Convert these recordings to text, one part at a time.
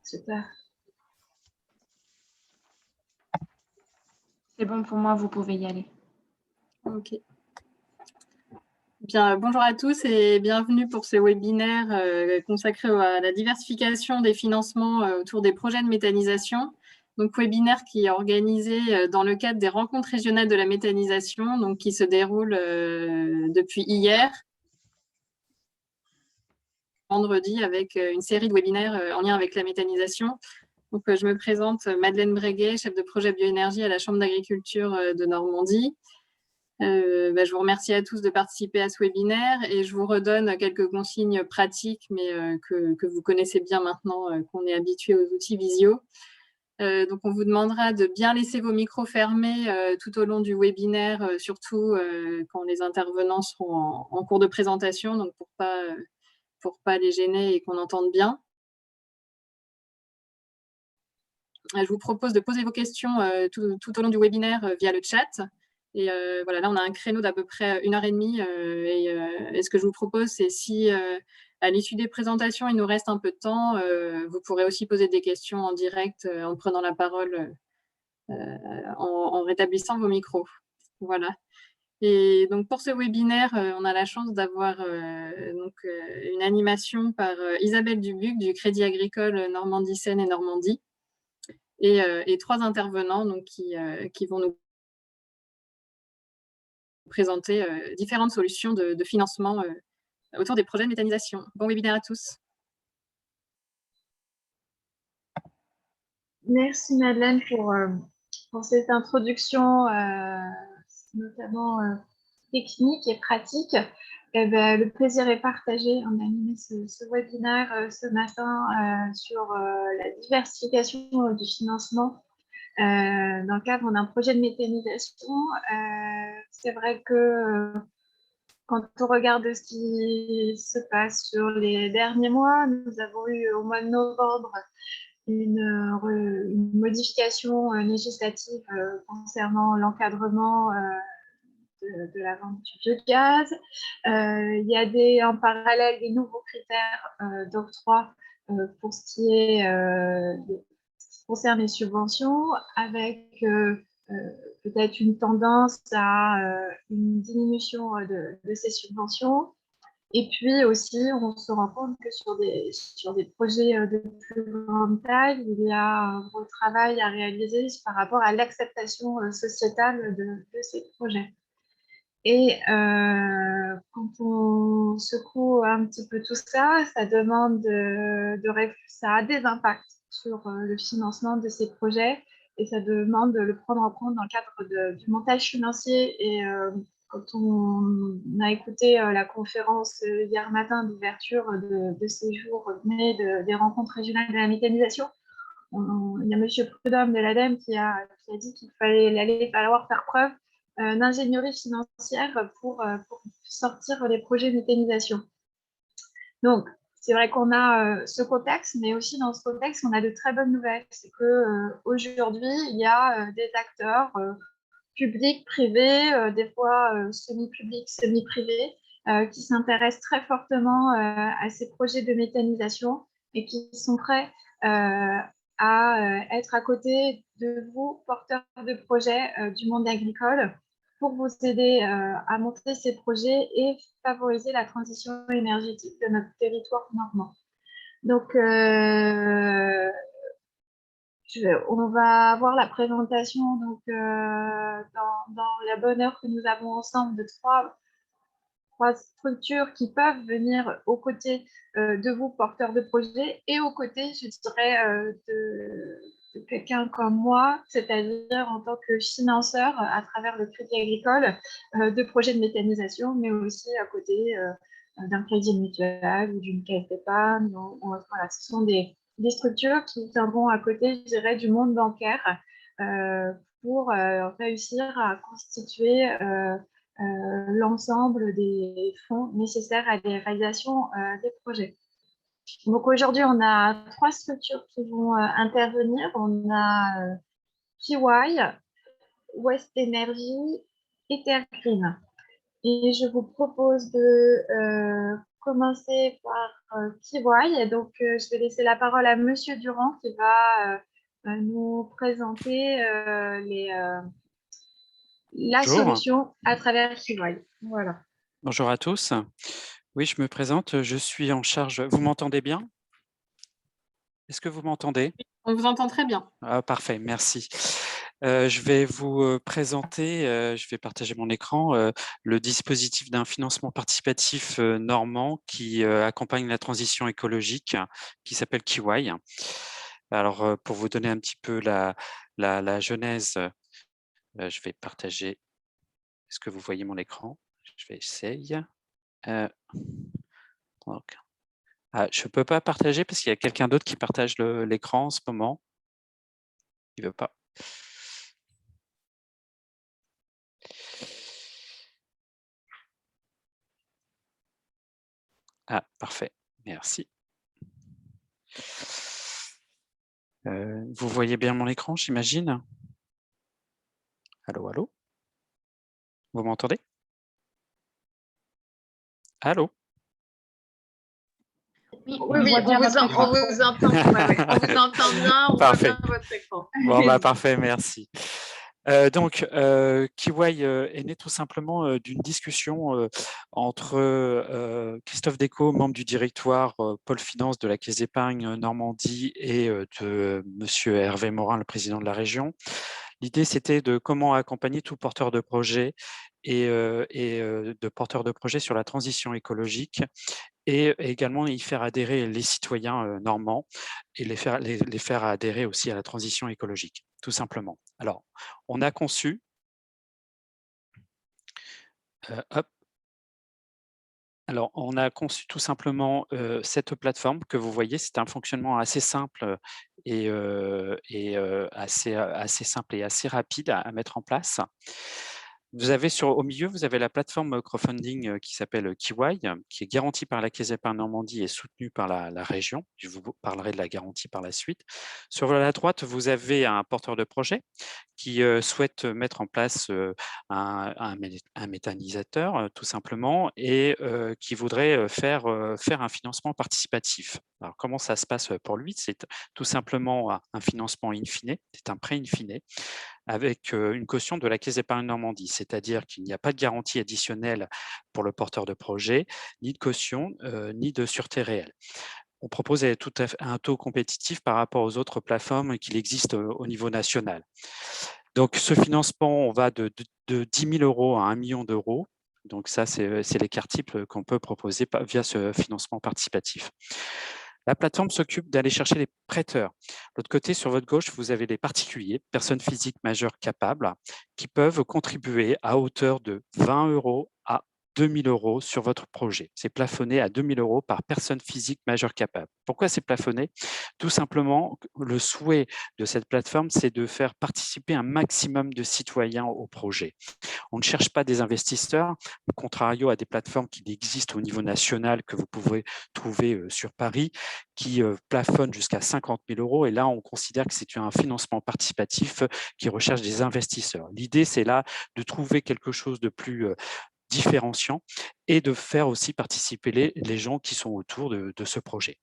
Super. C'est bon pour moi, vous pouvez y aller. Ok. Bien, bonjour à tous et bienvenue pour ce webinaire consacré à la diversification des financements autour des projets de méthanisation. Donc, webinaire qui est organisé dans le cadre des rencontres régionales de la méthanisation, donc qui se déroulent depuis hier, vendredi, avec une série de webinaires en lien avec la méthanisation. Donc, je me présente, Madeleine Breguet, chef de projet bioénergie à la Chambre d'agriculture de Normandie. Je vous remercie à tous de participer à ce webinaire et je vous redonne quelques consignes pratiques, mais que vous connaissez bien maintenant, qu'on est habitué aux outils visio. Donc, on vous demandera de bien laisser vos micros fermés tout au long du webinaire, surtout quand les intervenants seront en cours de présentation, donc pour pas les gêner et qu'on entende bien. Je vous propose de poser vos questions tout au long du webinaire via le chat. Et voilà, là, on a un créneau d'à peu près 1h30. Et ce que je vous propose, c'est si à l'issue des présentations, il nous reste un peu de temps, vous pourrez aussi poser des questions en direct en prenant la parole, en rétablissant vos micros. Voilà. Et donc, pour ce webinaire, on a la chance d'avoir une animation par Isabelle Dubuc du Crédit Agricole Normandie-Seine et Normandie. Et 3 intervenants donc, qui vont nous présenter différentes solutions de financement autour des projets de méthanisation. Bon webinaire à tous. Merci Madeleine pour cette introduction, notamment technique et pratique. Et ben, le plaisir est partagé. On a animé ce webinaire ce matin sur la diversification du financement dans le cadre d'un projet de méthanisation. C'est vrai que quand on regarde ce qui se passe sur les derniers mois, nous avons eu au mois de novembre une modification législative concernant l'encadrement de la vente du gaz. Il y a en parallèle des nouveaux critères d'octroi pour ce qui concerne les subventions, avec peut-être une tendance à une diminution de ces subventions. Et puis aussi, on se rend compte que sur des projets de plus grande taille, il y a un gros travail à réaliser par rapport à l'acceptation sociétale de ces projets. Et quand on secoue un petit peu tout ça, ça a des impacts sur le financement de ces projets et ça demande de le prendre en compte dans le cadre du montage financier. Et quand on a écouté la conférence hier matin d'ouverture de ces jours des rencontres régionales de la méthanisation, il y a M. Prudhomme de l'ADEME qui a dit qu'il allait falloir faire preuve d'ingénierie financière pour sortir les projets de méthanisation. Donc, c'est vrai qu'on a ce contexte, mais aussi dans ce contexte, on a de très bonnes nouvelles. C'est qu'aujourd'hui, il y a des acteurs publics, privés, des fois semi-publics, semi-privés, qui s'intéressent très fortement à ces projets de méthanisation et qui sont prêts à être à côté de vous, porteurs de projets du monde agricole, pour vous aider à monter ces projets et favoriser la transition énergétique de notre territoire normand. Donc, on va avoir la présentation donc, dans la bonne heure que nous avons ensemble de trois structures qui peuvent venir aux côtés de vous, porteurs de projets, et aux côtés, je dirais, de quelqu'un comme moi, c'est-à-dire en tant que financeur à travers le Crédit Agricole de projets de méthanisation, mais aussi à côté d'un crédit mutuel ou d'une caisse d'épargne. Voilà, ce sont des structures qui tiendront à côté, je dirais, du monde bancaire pour réussir à constituer l'ensemble des fonds nécessaires à la réalisation des projets. Donc aujourd'hui, on a 3 structures qui vont intervenir. On a PY, West Energy et Terre Green. Et je vous propose de commencer par Kiwai. Et donc, je vais laisser la parole à Monsieur Durand qui va nous présenter la Bonjour. solution à travers Kiwai. Voilà. Bonjour à tous. Oui, je me présente, je suis en charge. Vous m'entendez bien? Est-ce que vous m'entendez? On vous entend très bien. Ah, parfait, merci. Je vais vous présenter, je vais partager mon écran, le dispositif d'un financement participatif normand qui accompagne la transition écologique, qui s'appelle Kiwai. Alors, pour vous donner un petit peu la genèse, je vais partager. Est-ce que vous voyez mon écran? Je vais essayer. Donc, je ne peux pas partager parce qu'il y a quelqu'un d'autre qui partage l'écran en ce moment. Il ne veut pas. Ah, parfait. Merci. Vous voyez bien mon écran, j'imagine? Allô, allô? Vous m'entendez? Allô? Oui, Oui, oui, voit bien votre on écran. vous entend. Ouais, on vous entend bien, on voit Parfait. bien votre écran. Bon, parfait, merci. Donc, Kiwai est né tout simplement d'une discussion entre Christophe Decaux, membre du directoire pôle finance de la Caisse d'épargne Normandie, et de Monsieur Hervé Morin, le président de la région. L'idée, c'était de comment accompagner tout porteur de projet et de porteurs de projets sur la transition écologique, et également y faire adhérer les citoyens normands et les faire adhérer aussi à la transition écologique, tout simplement. Alors, on a conçu, hop, alors on a conçu tout simplement cette plateforme que vous voyez. C'est un fonctionnement assez simple et assez simple et assez rapide à mettre en place. Vous avez au milieu, vous avez la plateforme crowdfunding qui s'appelle Kiwai, qui est garantie par la Caisse d'épargne Normandie et soutenue par la région. Je vous parlerai de la garantie par la suite. Sur la droite, vous avez un porteur de projet qui souhaite mettre en place un méthanisateur, tout simplement, et qui voudrait faire un financement participatif. Alors, comment ça se passe pour lui? C'est tout simplement un financement in fine, c'est un prêt in fine, avec une caution de la Caisse d'épargne Normandie, c'est-à-dire qu'il n'y a pas de garantie additionnelle pour le porteur de projet, ni de caution, ni de sûreté réelle. On propose un taux compétitif par rapport aux autres plateformes qu'il existe au niveau national. Donc, ce financement, on va de 10 000 € à 1 million d'euros. Donc, ça, c'est l'écart type qu'on peut proposer via ce financement participatif. La plateforme s'occupe d'aller chercher les prêteurs. De l'autre côté, sur votre gauche, vous avez les particuliers, personnes physiques majeures capables, qui peuvent contribuer à hauteur de 20 € à 2 000 € sur votre projet. C'est plafonné à 2 000 € par personne physique majeure capable. Pourquoi c'est plafonné? Tout simplement, le souhait de cette plateforme, c'est de faire participer un maximum de citoyens au projet. On ne cherche pas des investisseurs, au contrario à des plateformes qui existent au niveau national que vous pouvez trouver sur Paris, qui plafonnent jusqu'à 50 000 €. Et là, on considère que c'est un financement participatif qui recherche des investisseurs. L'idée, c'est là de trouver quelque chose de plus différenciant et de faire aussi participer les gens qui sont autour de ce projet.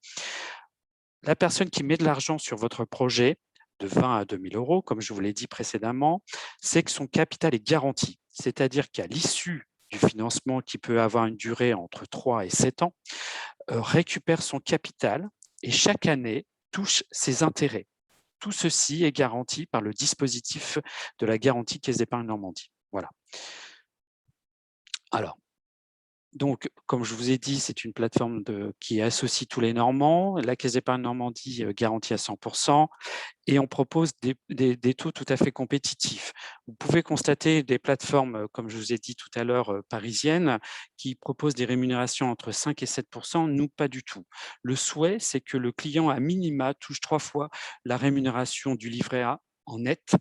La personne qui met de l'argent sur votre projet, de 20 à 2 000 €, comme je vous l'ai dit précédemment, c'est que son capital est garanti. C'est-à-dire qu'à l'issue du financement, qui peut avoir une durée entre 3 et 7 ans, récupère son capital et chaque année touche ses intérêts. Tout ceci est garanti par le dispositif de la garantie Caisse d'épargne Normandie. Voilà. Alors, donc, comme je vous ai dit, c'est une plateforme qui associe tous les Normands. La Caisse d'épargne Normandie garantit à 100%, et on propose des taux tout à fait compétitifs. Vous pouvez constater des plateformes, comme je vous ai dit tout à l'heure, parisiennes, qui proposent des rémunérations entre 5 et 7%. Nous, pas du tout. Le souhait, c'est que le client, à minima, touche 3 fois la rémunération du livret A en net,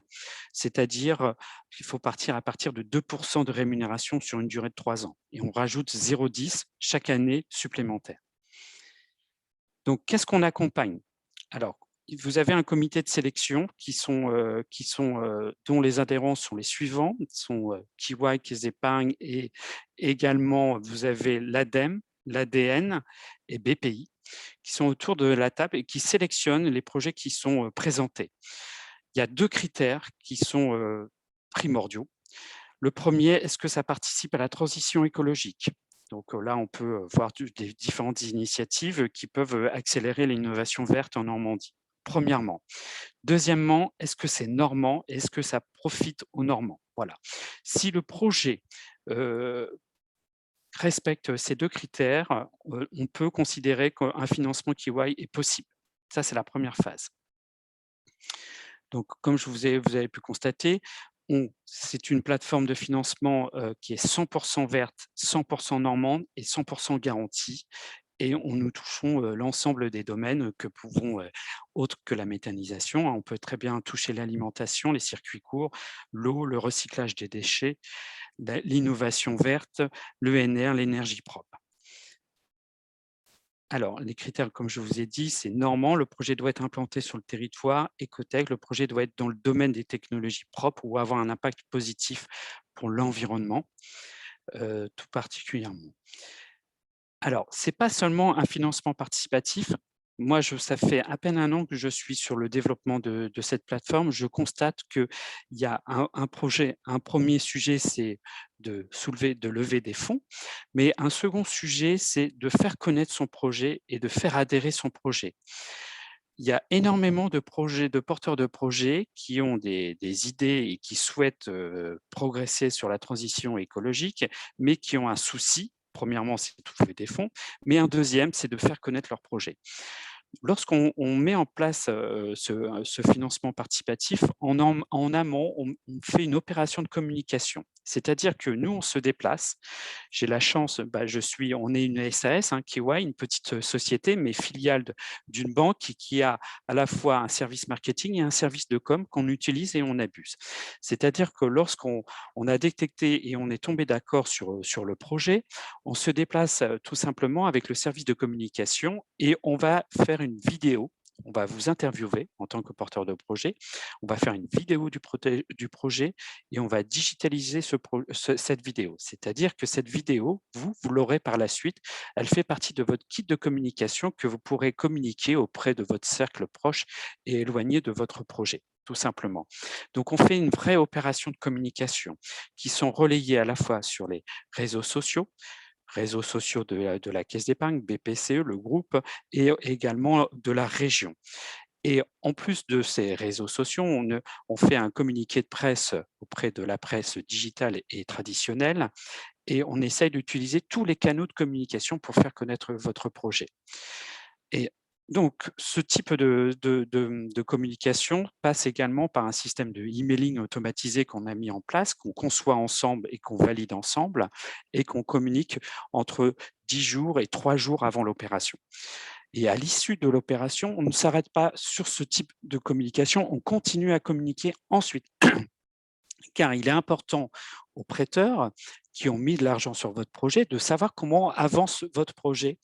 c'est-à-dire qu'il faut partir à partir de 2% de rémunération sur une durée de 3 ans. Et on rajoute 0,10 chaque année supplémentaire. Donc, qu'est-ce qu'on accompagne? Alors, vous avez un comité de sélection dont les adhérents sont les suivants, sont Kiwai, Caisse d'épargne, et également vous avez l'ADEME, l'ADN et BPI, qui sont autour de la table et qui sélectionnent les projets qui sont présentés. Il y a 2 critères qui sont primordiaux. Le premier, est-ce que ça participe à la transition écologique? Donc là, on peut voir des différentes initiatives qui peuvent accélérer l'innovation verte en Normandie, premièrement. Deuxièmement, est-ce que c'est normand? Est-ce que ça profite aux Normands? Voilà. Si le projet respecte ces 2 critères, on peut considérer qu'un financement Kiwai est possible. Ça, c'est la première phase. Donc, comme vous avez pu constater, c'est une plateforme de financement qui est 100% verte, 100% normande et 100% garantie. Et nous touchons l'ensemble des domaines que pouvons, autres que la méthanisation. On peut très bien toucher l'alimentation, les circuits courts, l'eau, le recyclage des déchets, l'innovation verte, l'ENR, l'énergie propre. Alors, les critères, comme je vous ai dit, c'est normand, le projet doit être implanté sur le territoire, écotech, le projet doit être dans le domaine des technologies propres ou avoir un impact positif pour l'environnement, tout particulièrement. Alors, ce n'est pas seulement un financement participatif. Moi, ça fait à peine 1 an que je suis sur le développement de cette plateforme. Je constate qu'il y a un projet, un premier sujet, c'est de lever des fonds, mais un second sujet, c'est de faire connaître son projet et de faire adhérer son projet. Il y a énormément de porteurs de projets qui ont des idées et qui souhaitent progresser sur la transition écologique, mais qui ont un souci. Premièrement, c'est de trouver des fonds, mais un deuxième, c'est de faire connaître leur projet. Lorsqu'on met en place ce financement participatif, en amont, on fait une opération de communication. C'est-à-dire que nous, on se déplace. J'ai la chance, on est une SAS, Kiwai, une petite société, mais filiale d'une banque qui a à la fois un service marketing et un service de com qu'on utilise et on abuse. C'est-à-dire que lorsqu'on a détecté et on est tombé d'accord sur le projet, on se déplace tout simplement avec le service de communication et on va faire une vidéo. On va vous interviewer en tant que porteur de projet. On va faire une vidéo du projet et on va digitaliser cette vidéo. C'est-à-dire que cette vidéo, vous l'aurez par la suite. Elle fait partie de votre kit de communication que vous pourrez communiquer auprès de votre cercle proche et éloigné de votre projet, tout simplement. Donc, on fait une vraie opération de communication qui sont relayées à la fois sur les réseaux sociaux de la Caisse d'épargne, BPCE, le groupe, et également de la région. Et en plus de ces réseaux sociaux, on fait un communiqué de presse auprès de la presse digitale et traditionnelle, et on essaye d'utiliser tous les canaux de communication pour faire connaître votre projet. Et donc, ce type de communication passe également par un système de emailing automatisé qu'on a mis en place, qu'on conçoit ensemble et qu'on valide ensemble, et qu'on communique entre 10 jours et 3 jours avant l'opération. Et à l'issue de l'opération, on ne s'arrête pas sur ce type de communication, on continue à communiquer ensuite, car il est important aux prêteurs qui ont mis de l'argent sur votre projet de savoir comment avance votre projet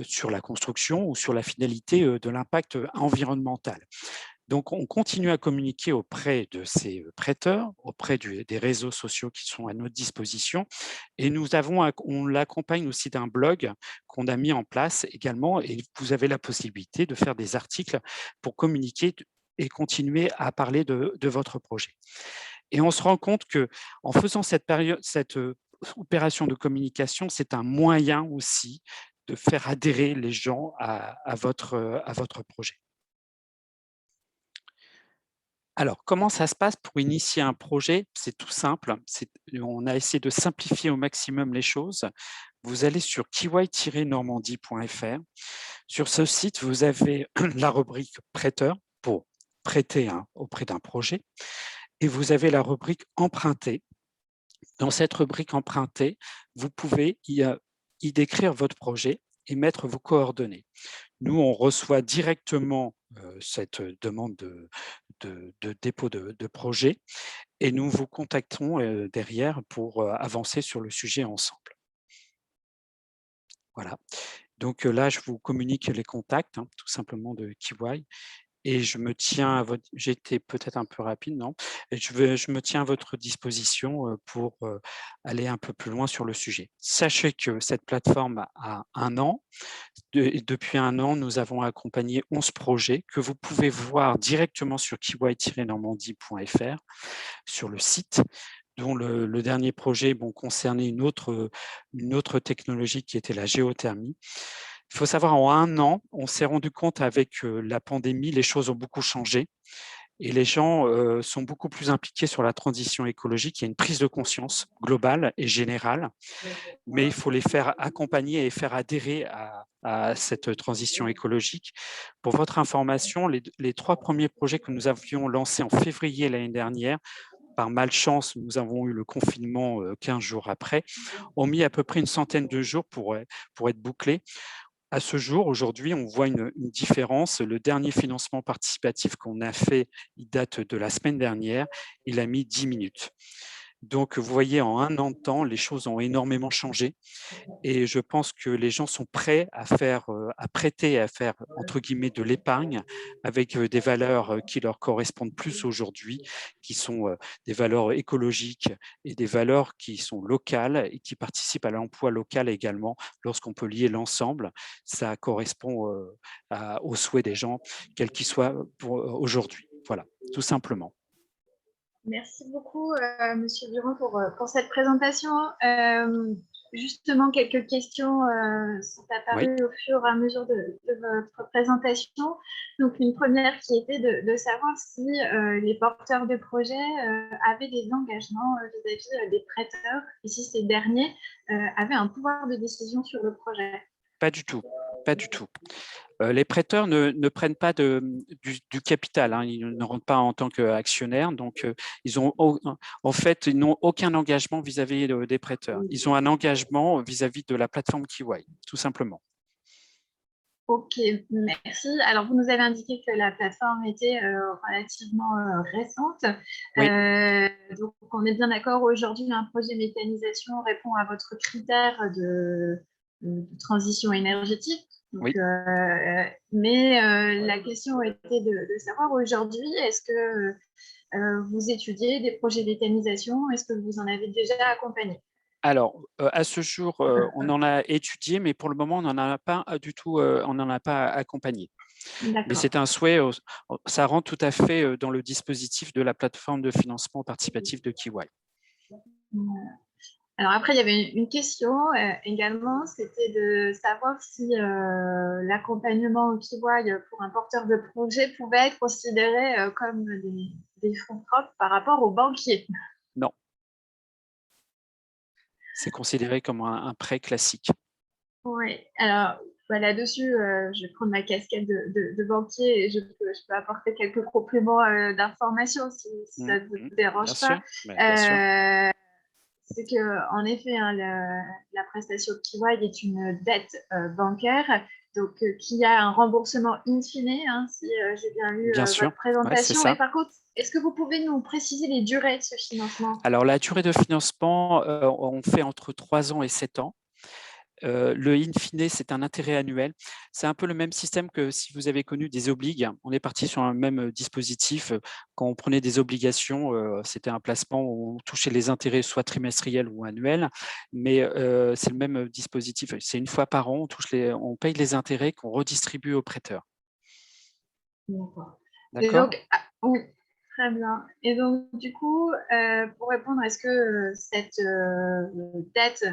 sur la construction ou sur la finalité de l'impact environnemental. Donc, on continue à communiquer auprès de ces prêteurs, auprès des réseaux sociaux qui sont à notre disposition. Et on l'accompagne aussi d'un blog qu'on a mis en place également. Et vous avez la possibilité de faire des articles pour communiquer et continuer à parler de votre projet. Et on se rend compte qu'en faisant cette opération de communication, c'est un moyen aussi de faire adhérer les gens à votre projet. Alors, comment ça se passe pour initier un projet? C'est tout simple. On a essayé de simplifier au maximum les choses. Vous allez sur kiwai-normandie.fr. Sur ce site, vous avez la rubrique prêteur pour prêter auprès d'un projet. Et vous avez la rubrique emprunter. Dans cette rubrique emprunter, vous pouvez y décrire votre projet et mettre vos coordonnées. Nous, on reçoit directement cette demande de dépôt de projet et nous vous contacterons derrière pour avancer sur le sujet ensemble. Voilà. Donc là, je vous communique les contacts, tout simplement de Kiwai. et je me tiens à votre j'ai été peut-être un peu rapide, non? Et je me tiens à votre disposition, pour, aller un peu plus loin sur le sujet. Sachez que cette plateforme a 1 an. Depuis 1 an, nous avons accompagné 11 projets que vous pouvez voir directement sur kiwai-normandie.fr, sur le site, dont le dernier projet, bon, concernait une autre technologie qui était la géothermie. Il faut savoir, en 1 an, on s'est rendu compte avec, la pandémie, les choses ont beaucoup changé et les gens, sont beaucoup plus impliqués sur la transition écologique. Il y a une prise de conscience globale et générale, mais il faut les faire accompagner et faire adhérer à cette transition écologique. Pour votre information, les 3 premiers projets que nous avions lancés en février l'année dernière, par malchance, nous avons eu le confinement, 15 jours après, ont mis à peu près une centaine de jours pour être bouclés. À ce jour, aujourd'hui, on voit une différence. Le dernier financement participatif qu'on a fait, il date de la semaine dernière, il a mis 10 minutes. Donc, vous voyez, en 1 an de temps, les choses ont énormément changé et je pense que les gens sont prêts à faire, à prêter, à faire, entre guillemets, «de l'épargne» avec, des valeurs, qui leur correspondent plus aujourd'hui, qui sont, des valeurs écologiques et des valeurs qui sont locales et qui participent à l'emploi local également. Lorsqu'on peut lier l'ensemble, ça correspond, aux souhaits des gens, quels qu'ils soient, pour, aujourd'hui. Voilà, tout simplement. Merci beaucoup, Monsieur Durand, pour cette présentation. Justement, quelques questions sont Oui. apparues au fur et à mesure de votre présentation. Donc, une première qui était de savoir si les porteurs de projets avaient des engagements vis-à-vis des prêteurs et si ces derniers avaient un pouvoir de décision sur le projet. Pas du tout, pas du tout. Les prêteurs ne prennent pas du capital, hein, ils ne rentrent pas en tant qu'actionnaires, donc ils ont en fait, ils n'ont aucun engagement vis-à-vis des prêteurs. Ils ont un engagement vis-à-vis de la plateforme Kiwai, tout simplement. Ok, merci. Alors, vous nous avez indiqué que la plateforme était relativement récente. Oui, Donc, on est bien d'accord, aujourd'hui, un projet méthanisation répond à votre critère de transition énergétique. Donc, oui. mais la question était de savoir aujourd'hui, est-ce que vous étudiez des projets méthanisation? Est-ce que vous en avez déjà accompagné? Alors, à ce jour, on en a étudié, mais pour le moment, on n'en a pas du tout, on n'en a pas accompagné. Mais D'accord. c'est un souhait, ça rentre tout à fait, dans le dispositif de la plateforme de financement participatif de Kiwai. Alors après, il y avait une question également, c'était de savoir si l'accompagnement au Kiwai pour un porteur de projet pouvait être considéré comme des fonds propres par rapport aux banquiers. Non, c'est considéré comme un prêt classique. Oui, alors bah, là-dessus, je vais prendre ma casquette de banquier et je peux apporter quelques compléments d'information si Mmh, ça ne vous mmh, bien dérange pas. sûr, bah, bien sûr. C'est que, en effet, hein, la prestation Kiwai est une dette bancaire, donc qui a un remboursement in fine, hein, si j'ai bien lu Bien sûr, votre ouais, c'est présentation. Mais ça. par contre, est-ce que vous pouvez nous préciser les durées de ce financement? Alors la durée de financement, on fait entre 3 ans et 7 ans. Le in fine, c'est un intérêt annuel. C'est un peu le même système que si vous avez connu des obligues. On est parti sur un même dispositif. Quand on prenait des obligations, c'était un placement où on touchait les intérêts soit trimestriels ou annuels, mais c'est le même dispositif. C'est une fois par an, on paye les intérêts qu'on redistribue aux prêteurs. D'accord. Et D'accord? donc, ah, oui, très bien. Et donc, du coup, pour répondre, est-ce que cette dette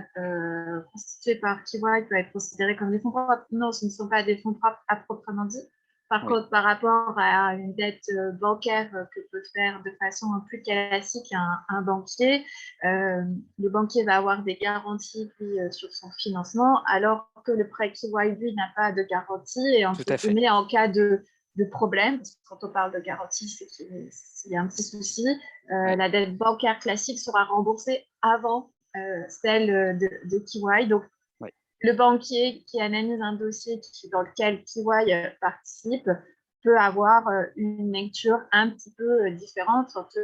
constituée par Kiwai peut être considérée comme des fonds propres? Non, ce ne sont pas des fonds propres à proprement dit. Par Oui, contre, par rapport à une dette bancaire que peut faire de façon plus classique un banquier, le banquier va avoir des garanties lui, sur son financement, alors que le prêt Kiwai, lui, n'a pas de garantie. Et tout entre à fait. guillemets, en cas de problème, parce que quand on parle de garantie, c'est qu'il y a un petit souci, Ouais, la dette bancaire classique sera remboursée avant celle de Kiwai. Donc, ouais, le banquier qui analyse un dossier dans lequel Kiwai participe peut avoir une lecture un petit peu différente entre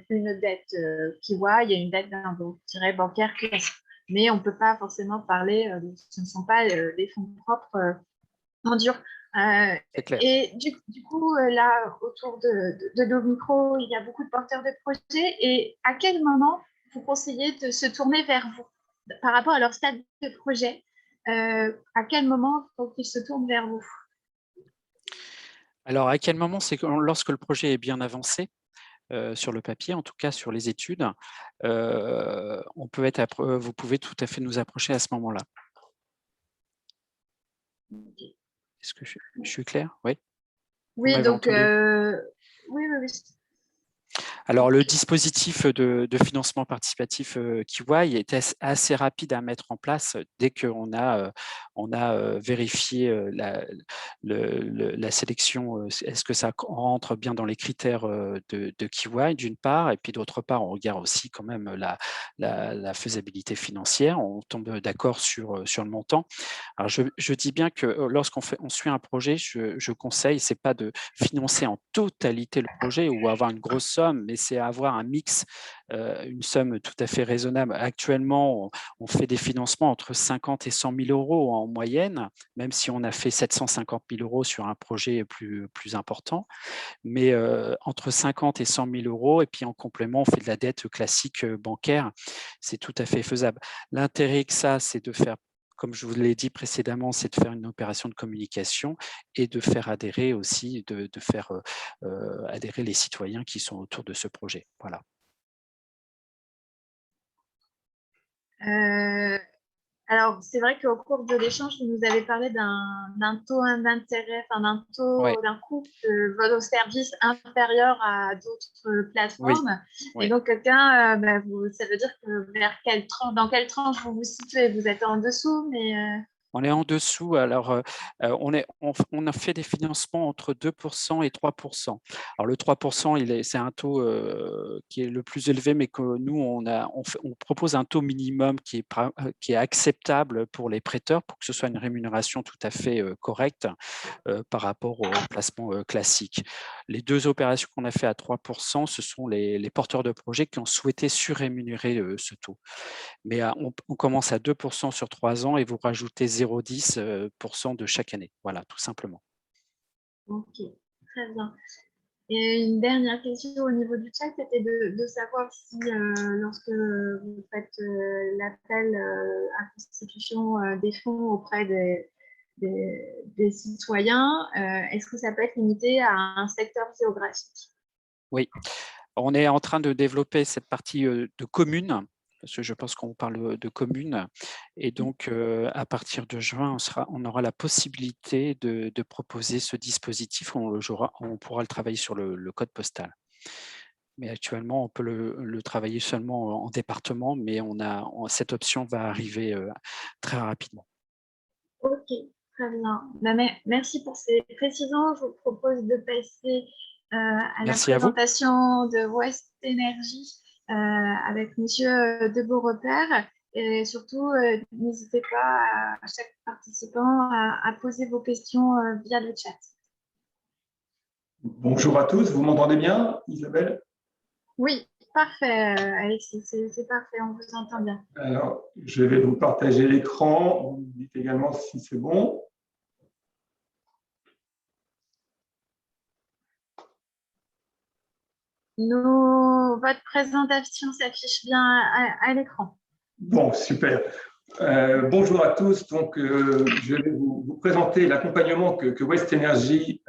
une dette Kiwai et une dette bancaire classique. Mais on ne peut pas forcément parler, ce ne sont pas des fonds propres en dur. C'est clair. Et du coup, là, autour de nos micros, il y a beaucoup de porteurs de projets. Et à quel moment vous conseillez de se tourner vers vous par rapport à leur stade de projet? À quel moment faut qu'ils se tournent vers vous? Alors, à quel moment? C'est lorsque le projet est bien avancé, sur le papier, en tout cas sur les études, on peut être vous pouvez tout à fait nous approcher à ce moment-là. Est-ce que je suis clair? Oui? Vous Oui, m'avez donc, entendu? oui, oui, oui. Alors, le Ok. dispositif de financement participatif Kiwai est assez rapide à mettre en place dès qu'on a, vérifié la sélection. Est-ce que ça rentre bien dans les critères de Kiwai, d'une part, et puis d'autre part, on regarde aussi quand même la faisabilité financière. On tombe d'accord sur le montant. Alors, je dis bien que on suit un projet, je conseille, c'est pas de financer en totalité le projet ou avoir une grosse somme, mais c'est avoir un mix, une somme tout à fait raisonnable. Actuellement, on fait des financements entre 50 et 100 000 € en moyenne, même si on a fait 750 000 € sur un projet plus important. Mais entre 50 et 100 000 € et puis en complément, on fait de la dette classique bancaire. C'est tout à fait faisable. L'intérêt que ça, c'est de faire, comme je vous l'ai dit précédemment, c'est de faire une opération de communication et de faire adhérer aussi, de faire adhérer les citoyens qui sont autour de ce projet. Voilà. Alors, c'est vrai qu'au cours de l'échange, vous nous avez parlé d'un taux d'intérêt, enfin Ouais, d'un coût de vos services inférieur à d'autres oui, plateformes. Et oui. donc, ça veut dire que dans quelle tranche vous vous situez? Vous êtes en dessous, mais On est en dessous. Alors, on a fait des financements entre 2 % et 3 %. Alors, le 3 %, c'est un taux qui est le plus élevé, mais que nous, on propose un taux minimum qui est acceptable pour les prêteurs pour que ce soit une rémunération tout à fait correcte par rapport au placement classique. Les 2 opérations qu'on a fait à 3 % ce sont les porteurs de projets qui ont souhaité surrémunérer ce taux. Mais on commence à 2 % sur 3 ans et vous rajoutez 0,10 % de chaque année. Voilà, tout simplement. ok, très bien. Et une dernière question au niveau du chat, c'était de savoir si lorsque vous faites l'appel à constitution des fonds auprès des citoyens, est-ce que ça peut être limité à un secteur géographique? Oui, on est en train de développer cette partie de communes, parce que je pense qu'on parle de communes. Et donc, à partir de juin, on aura la possibilité de proposer ce dispositif. On pourra le travailler sur le code postal. Mais actuellement, on peut le travailler seulement en département, mais cette option va arriver très rapidement. Ok, très bien. Merci pour ces précisions. Je vous propose de passer à la Merci à vous. présentation de West Energy avec Monsieur de Beaurepaire. Et surtout, n'hésitez pas à chaque participant à poser vos questions via le chat. Bonjour à tous, vous m'entendez bien, Isabelle? Oui, parfait, Alexis, c'est parfait, on vous entend bien. Alors, je vais vous partager l'écran. Vous me dites également si c'est bon. Votre présentation s'affiche bien à l'écran. Bon, super. Bonjour à tous. Donc, je vais vous présenter l'accompagnement que West Energy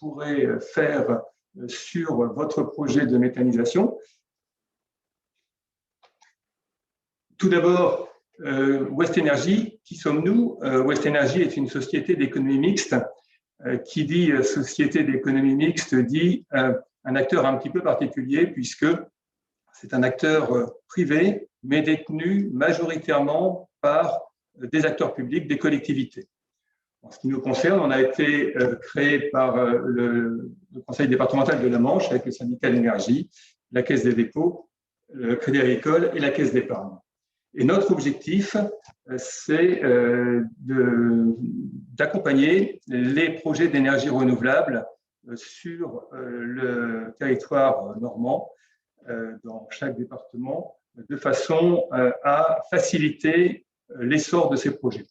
pourrait faire sur votre projet de méthanisation. Tout d'abord, West Energy, qui sommes-nous? West Energy est une société d'économie mixte. Qui dit société d'économie mixte dit un acteur un petit peu particulier puisque c'est un acteur privé, mais détenu majoritairement par des acteurs publics, des collectivités. En ce qui nous concerne, on a été créé par le Conseil départemental de la Manche avec le syndicat d'énergie, la Caisse des dépôts, le Crédit agricole et la Caisse d'épargne. Et notre objectif, c'est d'accompagner les projets d'énergie renouvelable sur le territoire normand, dans chaque département, de façon à faciliter l'essor de ces projets.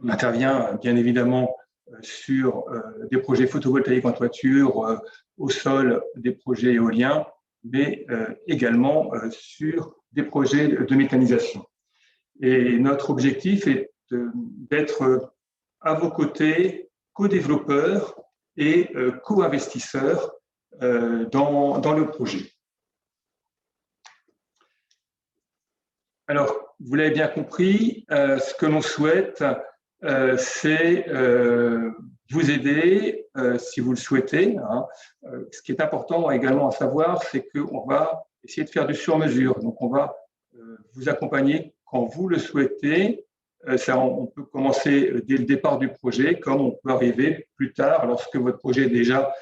On intervient bien évidemment sur des projets photovoltaïques en toiture, au sol, des projets éoliens, mais également sur des projets de méthanisation. Et notre objectif est d'être à vos côtés, co-développeurs et co-investisseurs dans le projet. Alors, vous l'avez bien compris, ce que l'on souhaite, c'est vous aider si vous le souhaitez. Hein. Ce qui est important également à savoir, c'est qu'on va essayer de faire du sur-mesure. Donc, on va vous accompagner quand vous le souhaitez. Ça, on peut commencer dès le départ du projet, comme on peut arriver plus tard, lorsque votre projet est déjà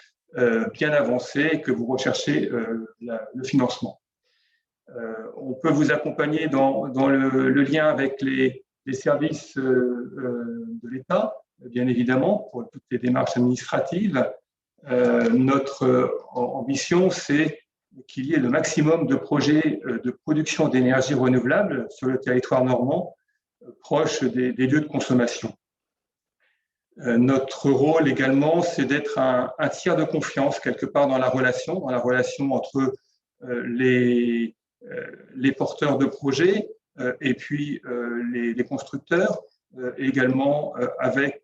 bien avancé et que vous recherchez le financement. On peut vous accompagner dans le lien avec les services de l'État, bien évidemment, pour toutes les démarches administratives. Notre ambition, c'est qu'il y ait le maximum de projets de production d'énergie renouvelable sur le territoire normand, proche des lieux de consommation. Notre rôle également, c'est d'être un tiers de confiance quelque part dans la relation entre les porteurs de projets et puis les constructeurs, également avec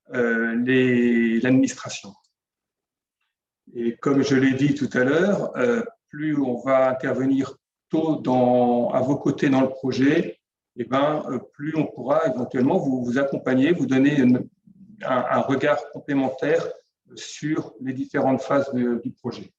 l'administration. Et comme je l'ai dit tout à l'heure, plus on va intervenir tôt à vos côtés dans le projet, et plus on pourra éventuellement vous accompagner, vous donner un regard complémentaire sur les différentes phases du projet.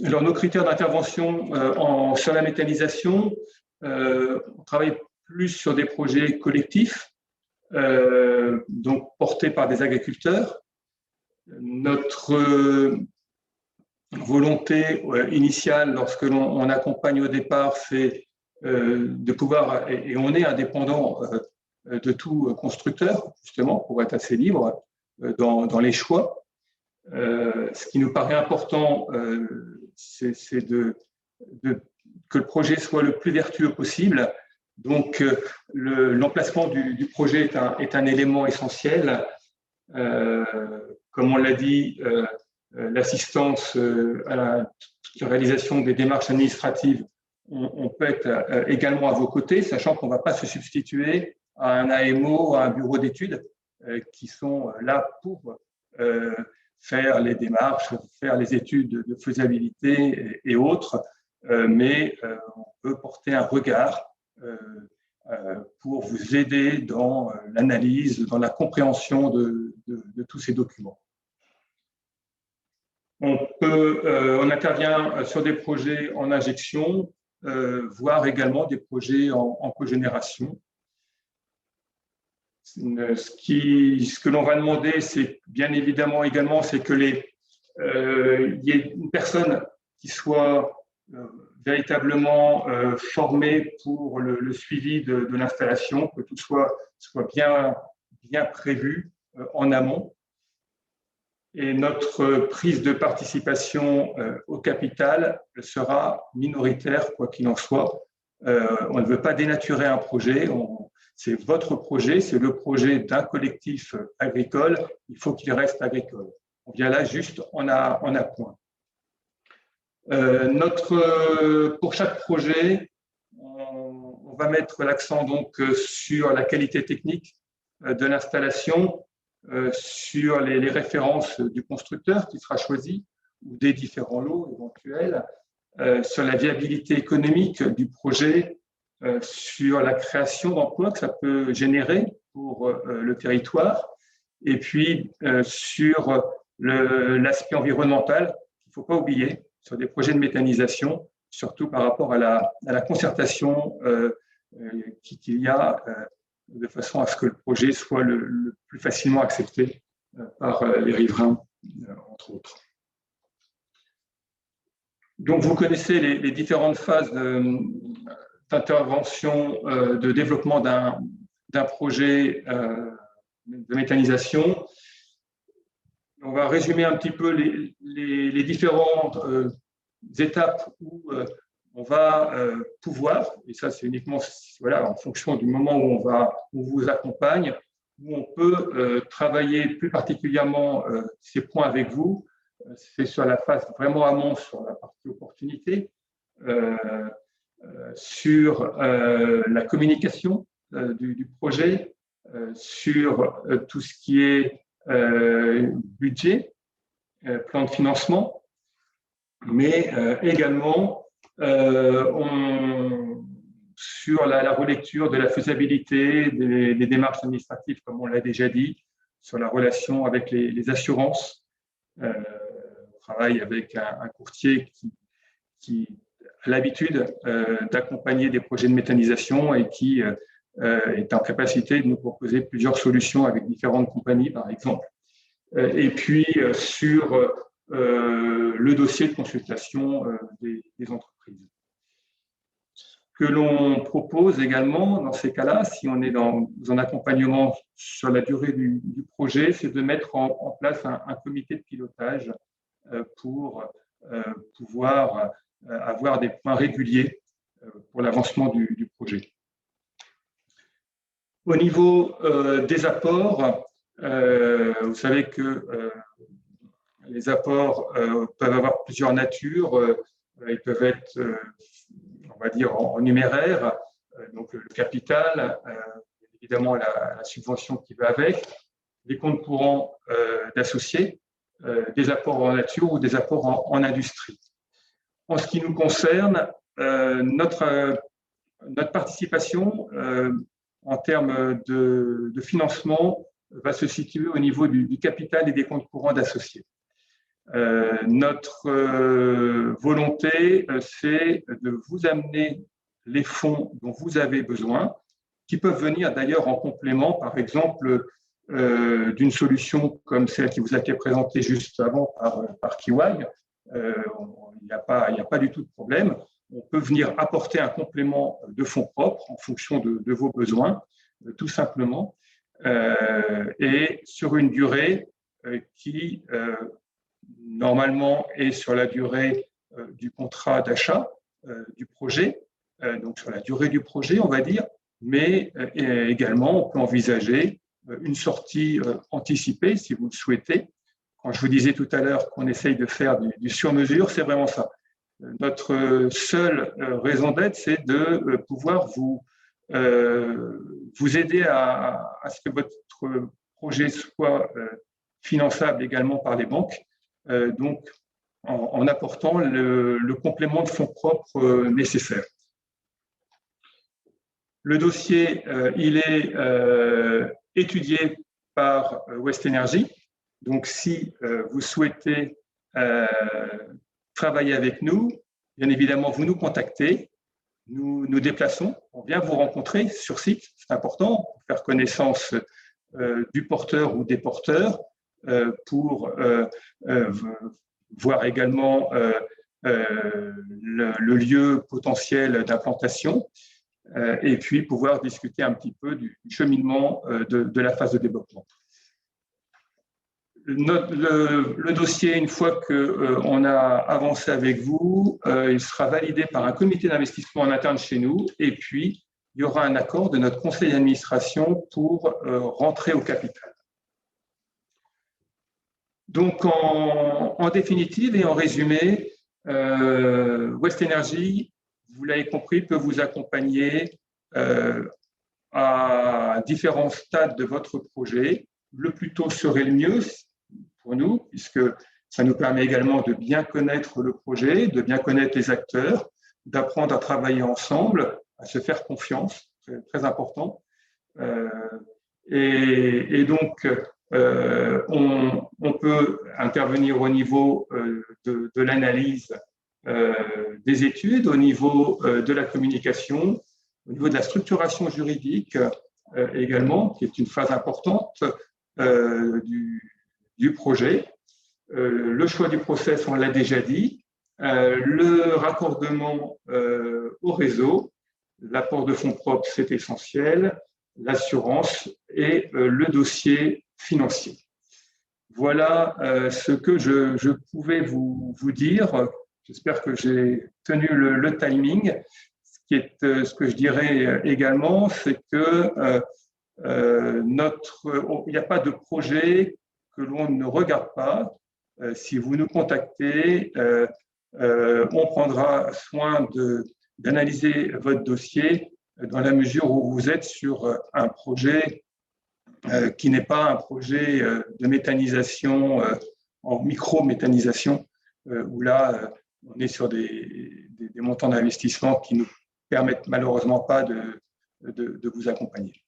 Alors, nos critères d'intervention sur la méthanisation, on travaille plus sur des projets collectifs, donc portés par des agriculteurs. Notre volonté initiale, lorsque l'on accompagne au départ, c'est de pouvoir, et on est indépendant de tout constructeur, justement, pour être assez libre dans les choix. Ce qui nous paraît important, c'est que le projet soit le plus vertueux possible. Donc, l'emplacement du projet est un élément essentiel. Comme on l'a dit, l'assistance à la réalisation des démarches administratives, on peut être également à vos côtés, sachant qu'on ne va pas se substituer à un AMO, à un bureau d'études qui sont là pour faire les démarches, faire les études de faisabilité et autres, mais on peut porter un regard pour vous aider dans l'analyse, dans la compréhension de tous ces documents. On intervient sur des projets en injection, voire également des projets en cogénération. Ce que l'on va demander, c'est bien évidemment également, c'est que il y ait une personne qui soit véritablement formée pour le suivi de l'installation, que tout soit bien prévu en amont. Et notre prise de participation au capital sera minoritaire, quoi qu'il en soit. On ne veut pas dénaturer un projet. C'est votre projet, c'est le projet d'un collectif agricole. Il faut qu'il reste agricole. On vient là juste en appoint. Pour chaque projet, on va mettre l'accent donc sur la qualité technique de l'installation, sur les références du constructeur qui sera choisi ou des différents lots éventuels, sur la viabilité économique du projet, sur la création d'emplois que ça peut générer pour le territoire, et puis sur l'aspect environnemental qu'il ne faut pas oublier sur des projets de méthanisation, surtout par rapport à la concertation qu'il y a, de façon à ce que le projet soit le plus facilement accepté par les riverains, entre autres. Donc, vous connaissez les différentes phases d'intervention, de développement d'un projet de méthanisation. On va résumer un petit peu les différentes étapes où on va pouvoir, et ça c'est uniquement en fonction du moment où on vous accompagne, où on peut travailler plus particulièrement ces points avec vous. C'est sur la phase vraiment amont, sur la partie opportunité, sur la communication du projet, sur tout ce qui est budget, plan de financement, mais également sur la relecture de la faisabilité des démarches administratives, comme on l'a déjà dit, sur la relation avec les assurances. On travaille avec un courtier qui a l'habitude d'accompagner des projets de méthanisation et qui est en capacité de nous proposer plusieurs solutions avec différentes compagnies, par exemple. Et puis, sur le dossier de consultation des entreprises. Ce que l'on propose également dans ces cas-là, si on est dans un accompagnement sur la durée du projet, c'est de mettre en place un comité de pilotage pour pouvoir avoir des points réguliers pour l'avancement du projet. Au niveau des apports, vous savez que les apports peuvent avoir plusieurs natures. Ils peuvent être, on va dire, en numéraire, donc le capital, évidemment la subvention qui va avec, les comptes courants d'associés, des apports en nature ou des apports en industrie. En ce qui nous concerne, notre participation en termes de financement va se situer au niveau du capital et des comptes courants d'associés. Notre volonté, c'est de vous amener les fonds dont vous avez besoin, qui peuvent venir d'ailleurs en complément, par exemple, d'une solution comme celle qui vous a été présentée juste avant par Kiwai. Il n'y a pas du tout de problème. On peut venir apporter un complément de fonds propres en fonction de vos besoins, tout simplement, et sur une durée qui, normalement, est sur la durée du contrat d'achat du projet, donc sur la durée du projet, on va dire, mais également, on peut envisager une sortie anticipée, si vous le souhaitez. Quand je vous disais tout à l'heure qu'on essaye de faire du sur-mesure, c'est vraiment ça. Notre seule raison d'être, c'est de pouvoir vous aider à ce que votre projet soit finançable également par les banques, donc en apportant le complément de fonds propres nécessaire. Le dossier, il est étudié par West Energy. Donc, si vous souhaitez travailler avec nous, bien évidemment, vous nous contactez, nous nous déplaçons, on vient vous rencontrer sur site, c'est important, pour faire connaissance du porteur ou des porteurs, pour voir également le lieu potentiel d'implantation, et puis pouvoir discuter un petit peu du cheminement de la phase de développement. Le dossier, une fois qu'on a avancé avec vous, il sera validé par un comité d'investissement en interne chez nous, et puis il y aura un accord de notre conseil d'administration pour rentrer au capital. Donc, en définitive et en résumé, West Energy, vous l'avez compris, peut vous accompagner à différents stades de votre projet. Le plus tôt serait le mieux pour nous, puisque ça nous permet également de bien connaître le projet, de bien connaître les acteurs, d'apprendre à travailler ensemble, à se faire confiance, c'est très important. Et donc, on peut intervenir au niveau de l'analyse des études, au niveau de la communication, au niveau de la structuration juridique également, qui est une phase importante du projet. Le choix du process, on l'a déjà dit, le raccordement au réseau, l'apport de fonds propres, c'est essentiel, l'assurance et le dossier financier. Voilà ce que je pouvais vous dire J'espère que j'ai tenu le timing. Ce que je dirais également, c'est que il n'y a pas de projet que l'on ne regarde pas. Si vous nous contactez, on prendra soin d'analyser votre dossier dans la mesure où vous êtes sur un projet qui n'est pas un projet de méthanisation en micro-méthanisation, où là, on est sur des montants d'investissement qui ne nous permettent malheureusement pas de vous accompagner.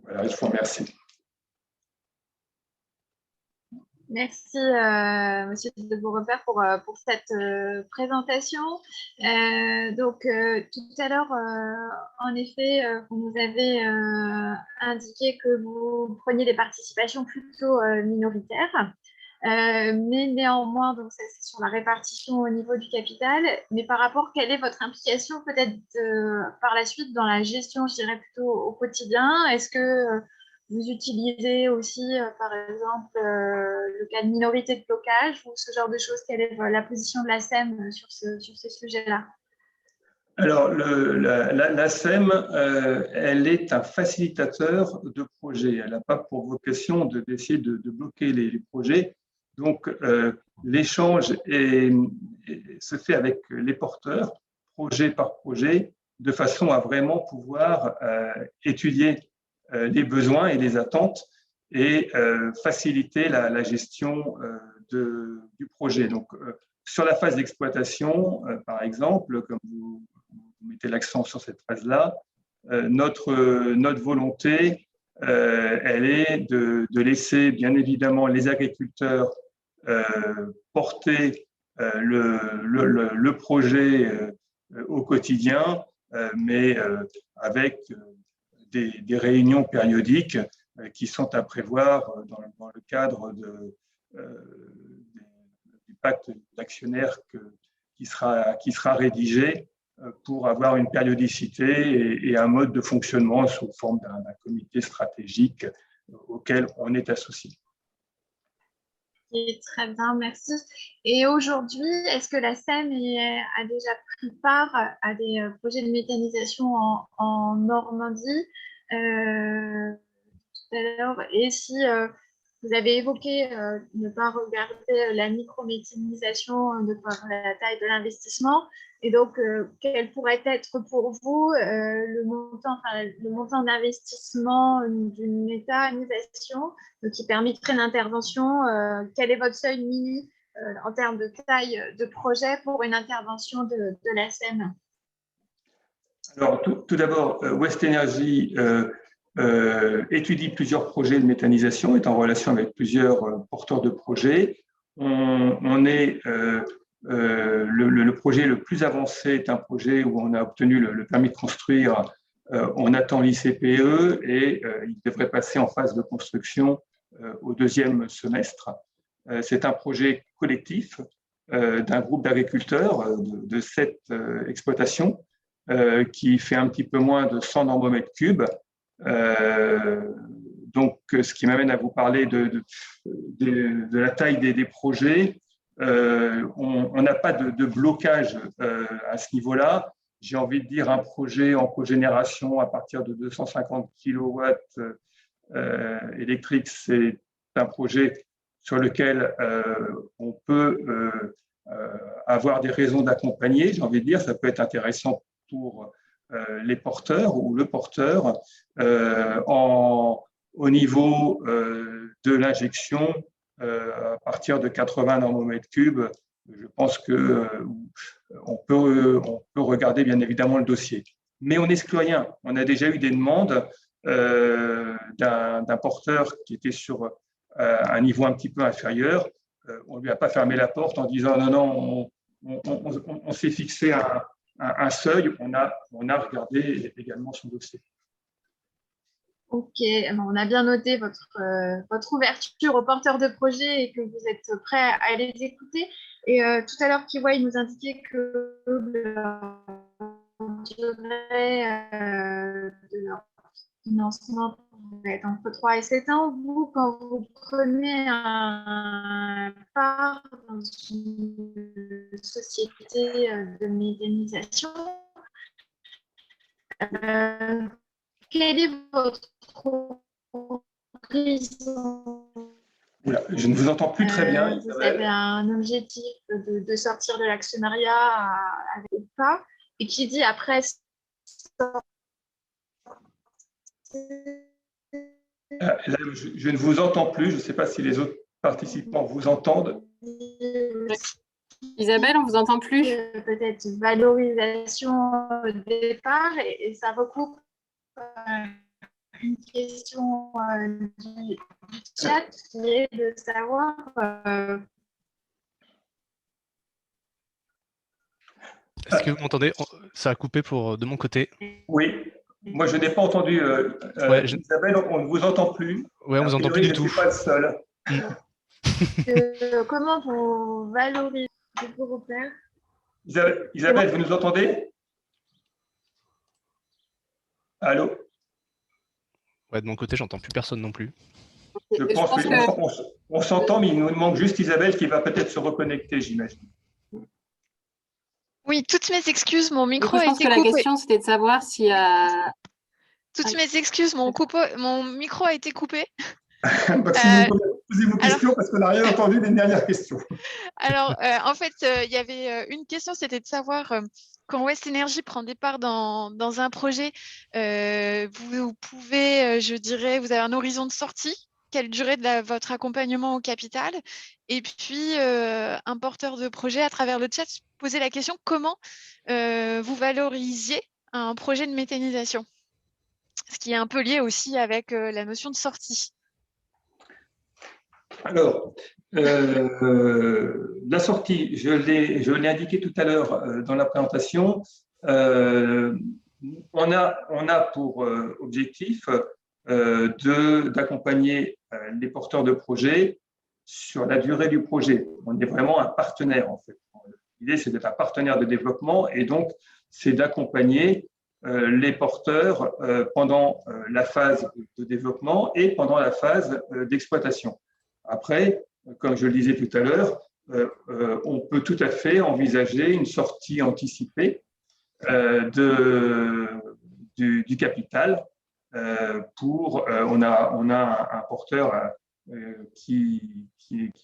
Voilà, je vous remercie. Merci, Monsieur de Beaurepaire, pour cette présentation. Tout à l'heure, en effet, vous nous avez indiqué que vous preniez des participations plutôt minoritaires. Mais néanmoins, donc ça c'est sur la répartition au niveau du capital. Mais par rapport, quelle est votre implication peut-être par la suite dans la gestion, je dirais plutôt au quotidien? Est-ce que vous utilisez aussi, par exemple, le cas de minorité de blocage ou ce genre de choses? Quelle est la position de la SEM sur ce sujet-là? Alors, la SEM, elle est un facilitateur de projets. Elle n'a pas pour vocation d'essayer de bloquer les projets. Donc, l'échange se fait avec les porteurs, projet par projet, de façon à vraiment pouvoir étudier les besoins et les attentes et faciliter la gestion du projet. Donc, sur la phase d'exploitation, par exemple, comme vous mettez l'accent sur cette phase-là, notre volonté, elle est de laisser bien évidemment les agriculteurs porter le projet au quotidien, mais avec des réunions périodiques qui sont à prévoir dans le cadre du pacte d'actionnaires qui sera rédigé pour avoir une périodicité et un mode de fonctionnement sous forme d'un comité stratégique auquel on est associé. Très bien, merci. Et aujourd'hui, est-ce que la SEM a déjà pris part à des projets de méthanisation en Normandie tout à l'heure? Et si vous avez évoqué ne pas regarder la microméthanisation de par la taille de l'investissement, et donc quel pourrait être pour vous le montant d'investissement d'une méthanisation qui permettrait une intervention? Quel est votre seuil mini en termes de taille de projet pour une intervention de la SEM? Alors, tout d'abord, West Energy étudie plusieurs projets de méthanisation, est en relation avec plusieurs porteurs de projets. Le projet le plus avancé est un projet où on a obtenu le permis de construire. On attend l'ICPE et il devrait passer en phase de construction au deuxième semestre. C'est un projet collectif d'un groupe d'agriculteurs de 7 exploitations qui fait un petit peu moins de 100 normomètres cubes. Donc, ce qui m'amène à vous parler de la taille des projets. On n'a pas de blocage à ce niveau-là. J'ai envie de dire un projet en cogénération à partir de 250 kW électriques, c'est un projet sur lequel on peut avoir des raisons d'accompagner. J'ai envie de dire, ça peut être intéressant pour les porteurs ou le porteur au niveau de l'injection à partir de 80 normomètres cubes. Je pense qu'on peut regarder bien évidemment le dossier. Mais on n'exclut rien. On a déjà eu des demandes d'un porteur qui était sur un niveau un petit peu inférieur. On ne lui a pas fermé la porte en disant non, on s'est fixé un seuil. On a regardé également son dossier. Ok, on a bien noté votre ouverture aux porteurs de projets et que vous êtes prêts à les écouter. Et tout à l'heure, Kiwai nous indiquait que la durée de leur financement pourrait être entre 3 et 7 ans. Vous, quand vous prenez un part dans une société de méthanisation, quel est votre horizon? Oula, je ne vous entends plus très bien, Vous Isabelle. avez un objectif de sortir de l'actionnariat avec ou pas, et qui dit après Là, je ne vous entends plus. Je ne sais pas si les autres participants vous entendent. Isabelle, on vous entend plus. Peut-être valorisation au départ, et ça recoupe une question du chat qui est de savoir Est-ce que vous m'entendez? Ça a coupé de mon côté. Oui, moi je n'ai pas entendu. Ouais, Isabelle, on ne vous entend plus. Ouais, on vous entend plus du Je tout. ne suis pas le seul. Comment vous valorisez vos repères? Isabelle, vous nous entendez? Allô? Ouais, de mon côté, j'entends plus personne non plus. Je pense qu'on s'entend, mais il nous manque juste Isabelle qui va peut-être se reconnecter, j'imagine. Oui, toutes mes excuses, mon micro a Je pense été que coupé. la question, c'était de savoir si... Toutes mes excuses, mon micro a été coupé. Posez vos questions parce qu'on n'a rien entendu des dernières questions. Alors, en fait, il y avait une question, c'était de savoir quand West Energy prend des parts dans un projet, vous pouvez, je dirais, vous avez un horizon de sortie, quelle durée de votre accompagnement au capital, et puis un porteur de projet à travers le chat posait la question comment vous valorisiez un projet de méthanisation, ce qui est un peu lié aussi avec la notion de sortie. Alors, la sortie, je l'ai indiqué tout à l'heure dans la présentation, on a pour objectif d'accompagner les porteurs de projets sur la durée du projet. On est vraiment un partenaire en fait. L'idée, c'est d'être un partenaire de développement et donc c'est d'accompagner les porteurs pendant la phase de développement et pendant la phase d'exploitation. Après, comme je le disais tout à l'heure, on peut tout à fait envisager une sortie anticipée du capital. On a un porteur qui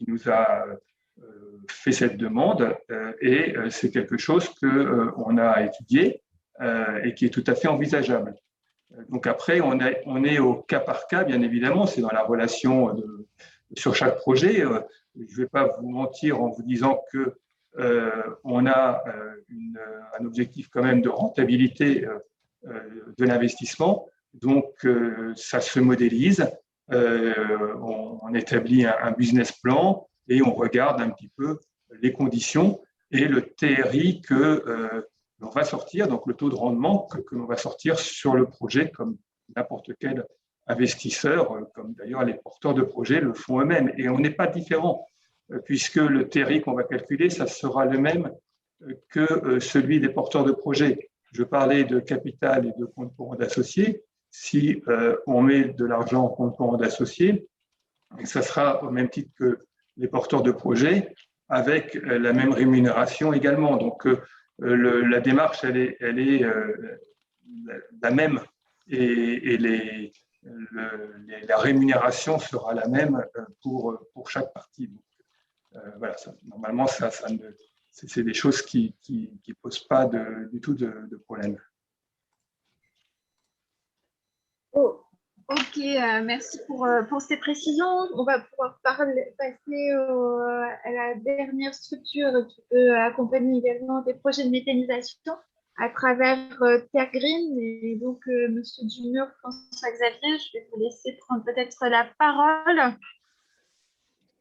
nous a fait cette demande et c'est quelque chose qu'on a étudié et qui est tout à fait envisageable. Donc après, on est au cas par cas, bien évidemment, c'est dans la relation sur chaque projet. Je ne vais pas vous mentir en vous disant que on a un objectif quand même de rentabilité de l'investissement. Donc, ça se modélise. On établit un business plan et on regarde un petit peu les conditions et le TRI que l'on va sortir, donc le taux de rendement que l'on va sortir sur le projet comme n'importe quel investisseurs, comme d'ailleurs les porteurs de projets le font eux-mêmes. Et on n'est pas différent, puisque le TRI qu'on va calculer, ça sera le même que celui des porteurs de projets. Je parlais de capital et de compte courant d'associés. Si on met de l'argent en compte courant d'associés, ça sera au même titre que les porteurs de projets, avec la même rémunération également. Donc, la démarche, elle est la même. Et la rémunération sera la même pour chaque partie. Donc, voilà, normalement, c'est des choses qui ne posent pas du tout de problème. Oh, ok, merci pour ces précisions. On va pouvoir passer à la dernière structure qui peut accompagner également des projets de méthanisation à travers Terre Green. Et donc, Monsieur Dumur, François-Xavier, je vais vous laisser prendre peut-être la parole.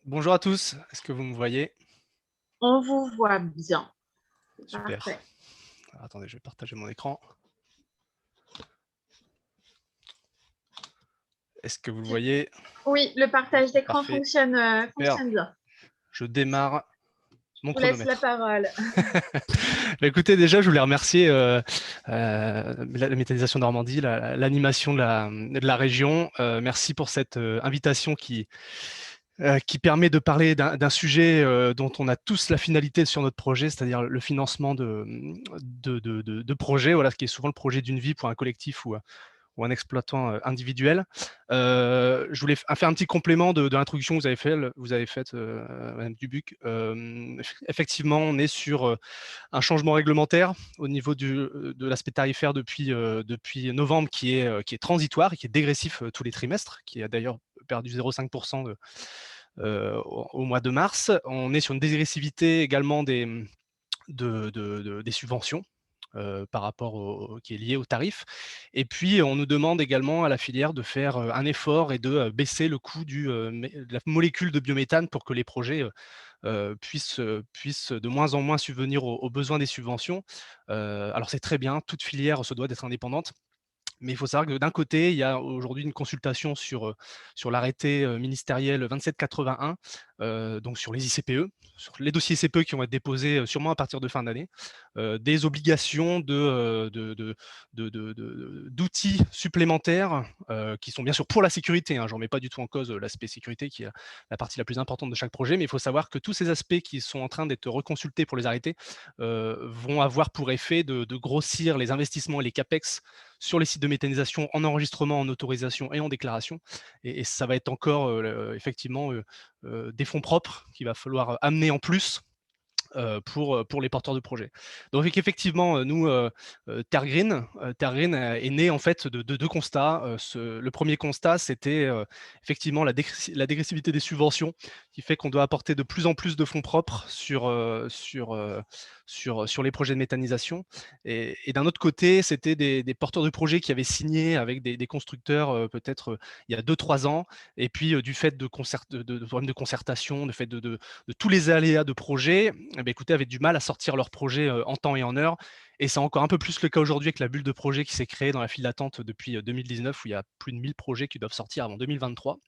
Bonjour à tous, est-ce que vous me voyez? On vous voit bien. Super. Parfait. Alors, attendez, je vais partager mon écran. Est-ce que vous le voyez? Oui, le partage d'écran fonctionne bien. Je démarre mon Je vous laisse la chronomètre. parole. Bah, écoutez, déjà, je voulais remercier la méthanisation Normandie, l'animation de la région. Merci pour cette invitation qui permet de parler d'un sujet dont on a tous la finalité sur notre projet, c'est-à-dire le financement de projets, voilà, ce qui est souvent le projet d'une vie pour un collectif ou un exploitant individuel. Je voulais faire un petit complément de l'introduction que vous avez faite, Madame Dubuc. Effectivement, on est sur un changement réglementaire au niveau de l'aspect tarifaire depuis novembre qui est transitoire et qui est dégressif tous les trimestres, qui a d'ailleurs perdu 0,5% au mois de mars. On est sur une dégressivité également des subventions par rapport qui est lié au tarif. Et puis, on nous demande également à la filière de faire un effort et de baisser le coût de la molécule de biométhane pour que les projets puissent de moins en moins subvenir aux besoins des subventions. Alors, c'est très bien, toute filière se doit d'être indépendante. Mais il faut savoir que d'un côté, il y a aujourd'hui une consultation sur l'arrêté ministériel 2781, donc sur les ICPE, sur les dossiers ICPE qui vont être déposés sûrement à partir de fin d'année, des obligations d'outils supplémentaires qui sont bien sûr pour la sécurité. Hein, j'en mets pas du tout en cause l'aspect sécurité qui est la partie la plus importante de chaque projet, mais il faut savoir que tous ces aspects qui sont en train d'être reconsultés pour les arrêtés vont avoir pour effet de grossir les investissements et les CAPEX sur les sites de méthanisation en enregistrement, en autorisation et en déclaration. Et ça va être encore effectivement des fonds propres qu'il va falloir amener en plus pour les porteurs de projets. Donc effectivement, nous, Terre Green est né en fait de deux constats. Le premier constat, c'était effectivement la dégressivité des subventions qui fait qu'on doit apporter de plus en plus de fonds propres sur les projets de méthanisation. Et d'un autre côté, c'était des porteurs de projets qui avaient signé avec des constructeurs peut-être il y a 2-3 ans. Et puis du fait de problèmes de concertation, de fait de tous les aléas de projet, eh bien, écoutez, avaient du mal à sortir leur projet en temps et en heure. Et c'est encore un peu plus le cas aujourd'hui avec la bulle de projet qui s'est créée dans la file d'attente depuis 2019, où il y a plus de 1000 projets qui doivent sortir avant 2023.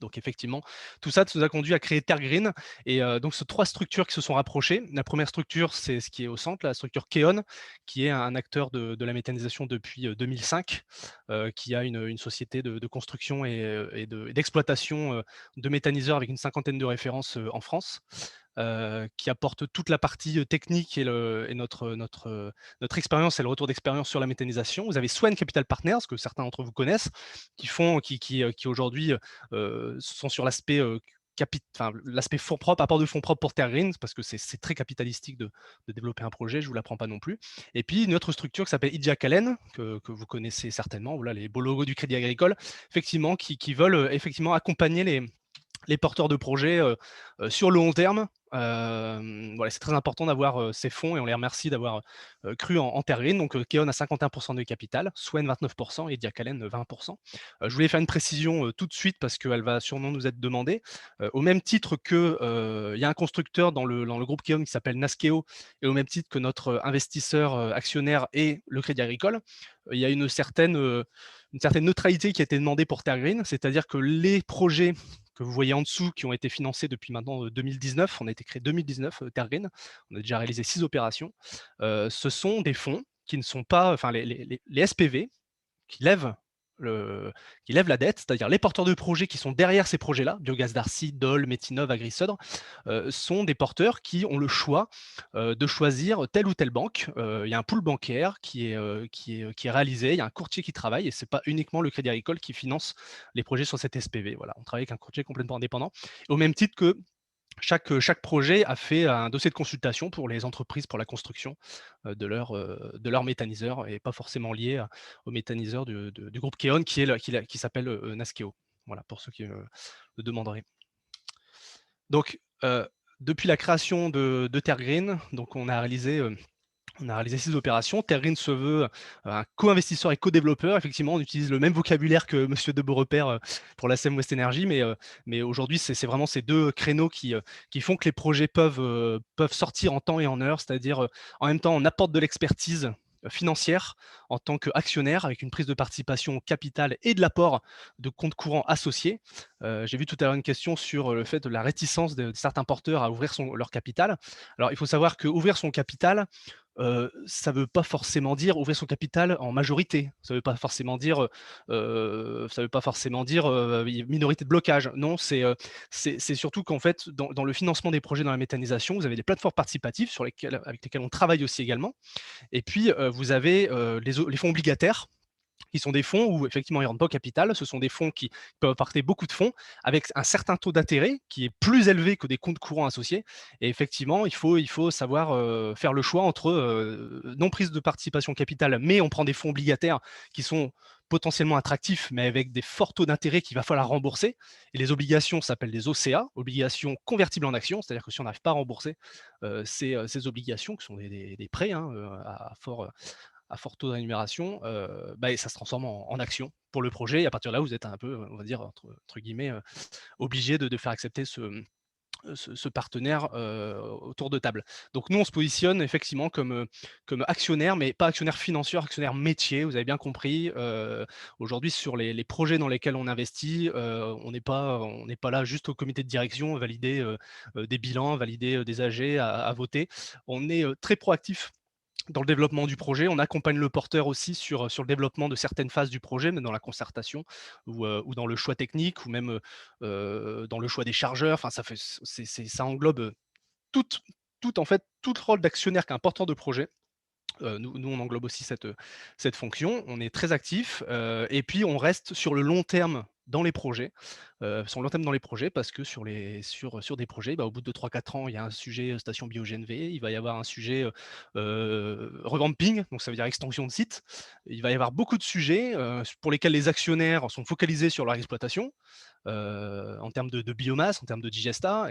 Donc effectivement, tout ça nous a conduit à créer Terre Green. Et donc, ce 3 structures qui se sont rapprochées. La première structure, c'est ce qui est au centre, la structure Keon, qui est un acteur de la méthanisation depuis 2005, qui a une société de construction et d'exploitation de méthaniseurs avec une cinquantaine de références en France. Qui apporte toute la partie technique et notre expérience et le retour d'expérience sur la méthanisation. Vous avez Swen Capital Partners, que certains d'entre vous connaissent, qui aujourd'hui sont sur l'aspect l'aspect fonds propres, apport de fonds propres pour Terre Green, parce que c'est très capitalistique de développer un projet, je ne vous l'apprends pas non plus. Et puis une autre structure qui s'appelle Idja Calen, que vous connaissez certainement, voilà les beaux logos du Crédit Agricole, effectivement, qui veulent effectivement accompagner les porteurs de projets sur le long terme. Voilà, c'est très important d'avoir ces fonds et on les remercie d'avoir cru en Terre Green. Donc, Keon a 51% de capital, Swen 29% et Diacalen 20%. Je voulais faire une précision tout de suite parce qu'elle va sûrement nous être demandée. Au même titre que il y a un constructeur dans le groupe Keon qui s'appelle Naskeo et au même titre que notre investisseur actionnaire et le Crédit Agricole, il y a une certaine neutralité qui a été demandée pour Terre Green, c'est-à-dire que les projets que vous voyez en dessous, qui ont été financés depuis maintenant 2019. On a été créé 2019, Terre Green. On a déjà réalisé 6 opérations. Ce sont des fonds qui ne sont pas, enfin les SPV qui lèvent la dette, c'est-à-dire les porteurs de projets qui sont derrière ces projets-là, Biogaz Darcy, Dole, Métinov, Agrisodre, sont des porteurs qui ont le choix de choisir telle ou telle banque. Il y a un pool bancaire qui est réalisé, il y a un courtier qui travaille, et ce n'est pas uniquement le Crédit Agricole qui finance les projets sur cette SPV. Voilà, on travaille avec un courtier complètement indépendant, au même titre que chaque projet a fait un dossier de consultation pour les entreprises pour la construction de leur méthaniseur et pas forcément lié au méthaniseur du groupe Keon qui s'appelle Naskeo. Voilà, pour ceux qui le demanderaient. Donc, depuis la création de Terre Green, donc on a réalisé 6 opérations. Terre Green se veut un co-investisseur et co-développeur. Effectivement, on utilise le même vocabulaire que Monsieur de Beaurepaire pour la SEM West Energy, mais aujourd'hui, c'est vraiment ces deux créneaux qui font que les projets peuvent sortir en temps et en heure. C'est-à-dire, en même temps, on apporte de l'expertise financière en tant qu'actionnaire avec une prise de participation au capital et de l'apport de comptes courants associés. J'ai vu tout à l'heure une question sur le fait de la réticence de certains porteurs à ouvrir leur capital. Alors, il faut savoir qu'ouvrir son capital, ça ne veut pas forcément dire ouvrir son capital en majorité. Ça ne veut pas forcément dire, minorité de blocage. Non, c'est surtout qu'en fait, dans le financement des projets dans la méthanisation, vous avez des plateformes participatives avec lesquelles on travaille aussi également. Et puis, vous avez les fonds obligataires qui sont des fonds où effectivement ils ne rentrent pas au capital. Ce sont des fonds qui peuvent apporter beaucoup de fonds avec un certain taux d'intérêt qui est plus élevé que des comptes courants associés. Et effectivement, il faut savoir faire le choix entre non prise de participation au capital, mais on prend des fonds obligataires qui sont potentiellement attractifs, mais avec des forts taux d'intérêt qu'il va falloir rembourser. Et les obligations s'appellent des OCA, obligations convertibles en actions, c'est-à-dire que si on n'arrive pas à rembourser ces obligations, qui sont des prêts à fort taux de rémunération, ça se transforme en action pour le projet. Et à partir de là, vous êtes un peu, on va dire, entre guillemets, obligé de faire accepter ce partenaire autour de table. Donc nous, on se positionne effectivement comme actionnaire, mais pas actionnaire financier, actionnaire métier, vous avez bien compris. Aujourd'hui, sur les projets dans lesquels on investit, on n'est pas là juste au comité de direction, valider des bilans, valider des AG à voter. On est très proactif dans le développement du projet. On accompagne le porteur aussi sur le développement de certaines phases du projet, mais dans la concertation ou dans le choix technique ou même dans le choix des chargeurs. Enfin, ça englobe tout, en fait, tout le rôle d'actionnaire qui est important de projet. Nous, on englobe aussi cette fonction. On est très actif et puis on reste sur le long terme dans les projets, parce que sur des projets, au bout de 3-4 ans, il y a un sujet station bio-GNV, il va y avoir un sujet revamping, donc ça veut dire extension de site. Il va y avoir beaucoup de sujets pour lesquels les actionnaires sont focalisés sur leur exploitation, en termes de biomasse, en termes de digesta,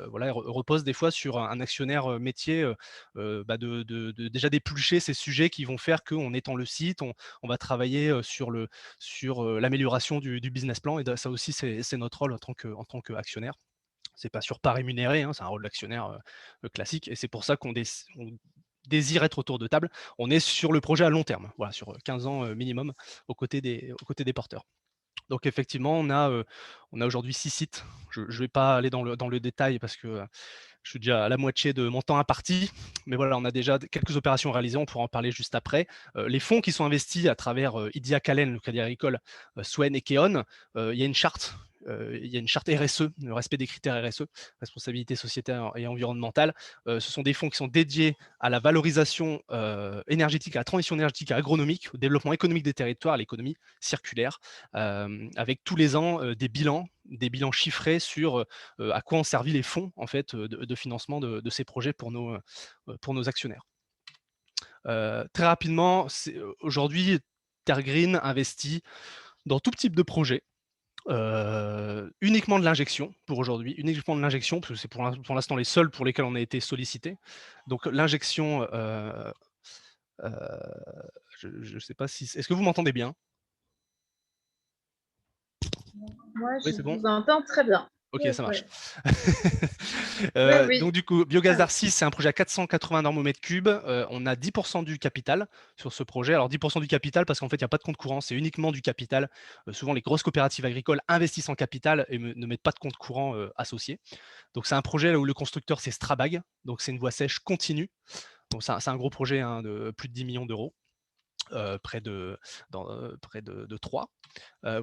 voilà, repose des fois sur un actionnaire métier déjà d'éplucher ces sujets qui vont faire qu'on étend le site, on va travailler sur l'amélioration du business plan. Et ça aussi, c'est notre rôle en tant qu'actionnaire. C'est pas pas rémunéré, hein, c'est un rôle d'actionnaire classique. Et c'est pour ça qu'on désire être autour de table. On est sur le projet à long terme, voilà, sur 15 ans minimum, aux côtés des porteurs. Donc effectivement, on a aujourd'hui 6 sites. Je ne vais pas aller dans le détail parce que je suis déjà à la moitié de mon temps imparti, mais voilà, on a déjà quelques opérations réalisées, on pourra en parler juste après. Les fonds qui sont investis à travers Idia Calen, le Crédit Agricole, Swen et Keon, il y a une charte. Il y a une charte RSE, le respect des critères RSE, responsabilité sociétaire et environnementale. Ce sont des fonds qui sont dédiés à la valorisation énergétique, à la transition énergétique et agronomique, au développement économique des territoires, à l'économie circulaire, avec tous les ans des bilans chiffrés sur à quoi ont servi les fonds en fait, de financement de ces projets pour nos actionnaires. Très rapidement, aujourd'hui, Terre Green investit dans tout type de projet. Uniquement de l'injection pour aujourd'hui, uniquement de l'injection, parce que c'est pour l'instant les seuls pour lesquels on a été sollicité. Donc l'injection, je ne sais pas si... Est-ce que vous m'entendez bien? Moi, Oui, je c'est bon. vous entends très bien. Ok, Oui, ça marche. Oui. Donc du coup, Biogaz d'Arcis, c'est un projet à 480 normomètres cubes. On a 10% du capital sur ce projet. Alors 10% du capital parce qu'en fait, il n'y a pas de compte courant, c'est uniquement du capital. Souvent, les grosses coopératives agricoles investissent en capital et ne mettent pas de compte courant associé. Donc c'est un projet là où le constructeur, c'est Strabag. Donc c'est une voie sèche continue. Donc c'est un gros projet de plus de 10 millions d'euros. Près de 3.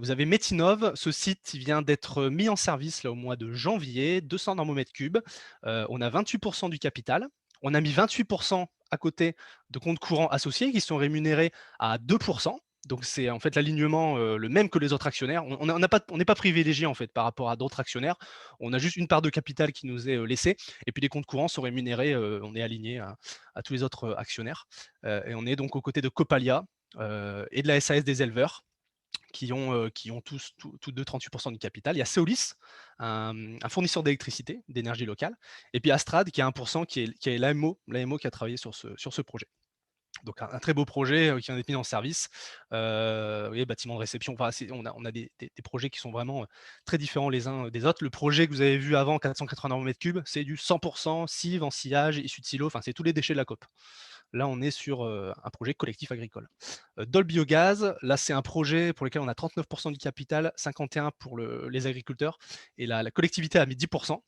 Vous avez Metinov, ce site vient d'être mis en service là, au mois de janvier, 200 normomètres cubes. On a 28% du capital. On a mis 28% à côté de comptes courants associés qui sont rémunérés à 2%. Donc c'est en fait l'alignement le même que les autres actionnaires. On n'est pas privilégié en fait par rapport à d'autres actionnaires. On a juste une part de capital qui nous est laissée. Et puis les comptes courants sont rémunérés, on est aligné à tous les autres actionnaires. Et on est donc aux côtés de Copalia et de la SAS des éleveurs qui ont tous deux 38% du capital. Il y a Seolis, un fournisseur d'électricité, d'énergie locale, et puis Astrad qui a 1%, qui est l'AMO qui a travaillé sur ce projet. Donc un très beau projet qui vient d'être mis en service. Bâtiment de réception. Enfin, on a des projets qui sont vraiment très différents les uns des autres. Le projet que vous avez vu avant, 480 m3, c'est du 100% cive en sillage issu de silo. Enfin, c'est tous les déchets de la COP. Là, on est sur un projet collectif agricole. Dans le biogaz, là, c'est un projet pour lequel on a 39% du capital, 51% pour les agriculteurs, et la collectivité a mis 10%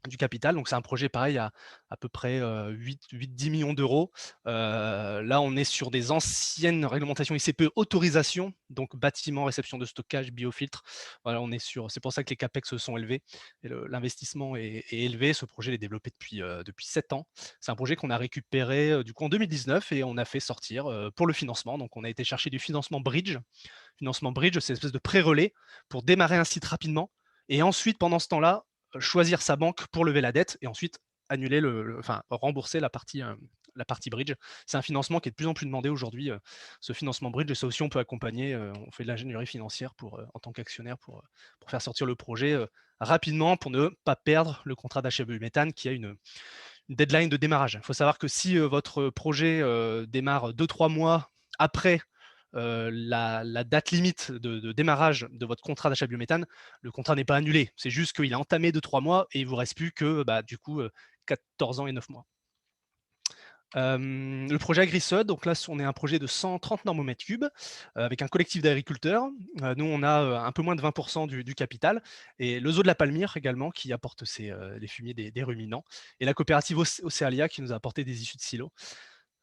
du capital. Donc, c'est un projet pareil à peu près 8-10 millions d'euros. Là, on est sur des anciennes réglementations ICPE autorisation, donc bâtiment, réception de stockage, biofiltre. Voilà, on est sur. C'est pour ça que les CAPEX sont élevés et l'investissement est élevé. Ce projet est développé depuis 7 ans. C'est un projet qu'on a récupéré du coup en 2019 et on a fait sortir pour le financement. Donc, on a été chercher du financement bridge. Financement bridge, c'est une espèce de pré-relais pour démarrer un site rapidement et ensuite, pendant ce temps-là, choisir sa banque pour lever la dette et ensuite annuler enfin rembourser la partie bridge. C'est un financement qui est de plus en plus demandé aujourd'hui, ce financement bridge, et ça aussi on peut accompagner, on fait de l'ingénierie financière en tant qu'actionnaire pour faire sortir le projet rapidement pour ne pas perdre le contrat d'achat biométhane qui a une deadline de démarrage. Il faut savoir que si votre projet démarre 2-3 mois après la date limite de démarrage de votre contrat d'achat biométhane, le contrat n'est pas annulé. C'est juste qu'il a entamé 2-3 mois et il ne vous reste plus que du coup 14 ans et 9 mois. Le projet AgriSud, donc là, on est un projet de 130 normomètres cubes avec un collectif d'agriculteurs. Nous, on a un peu moins de 20% du capital et le zoo de la Palmyre également qui apporte les fumiers des ruminants et la coopérative Océalia qui nous a apporté des issues de silos.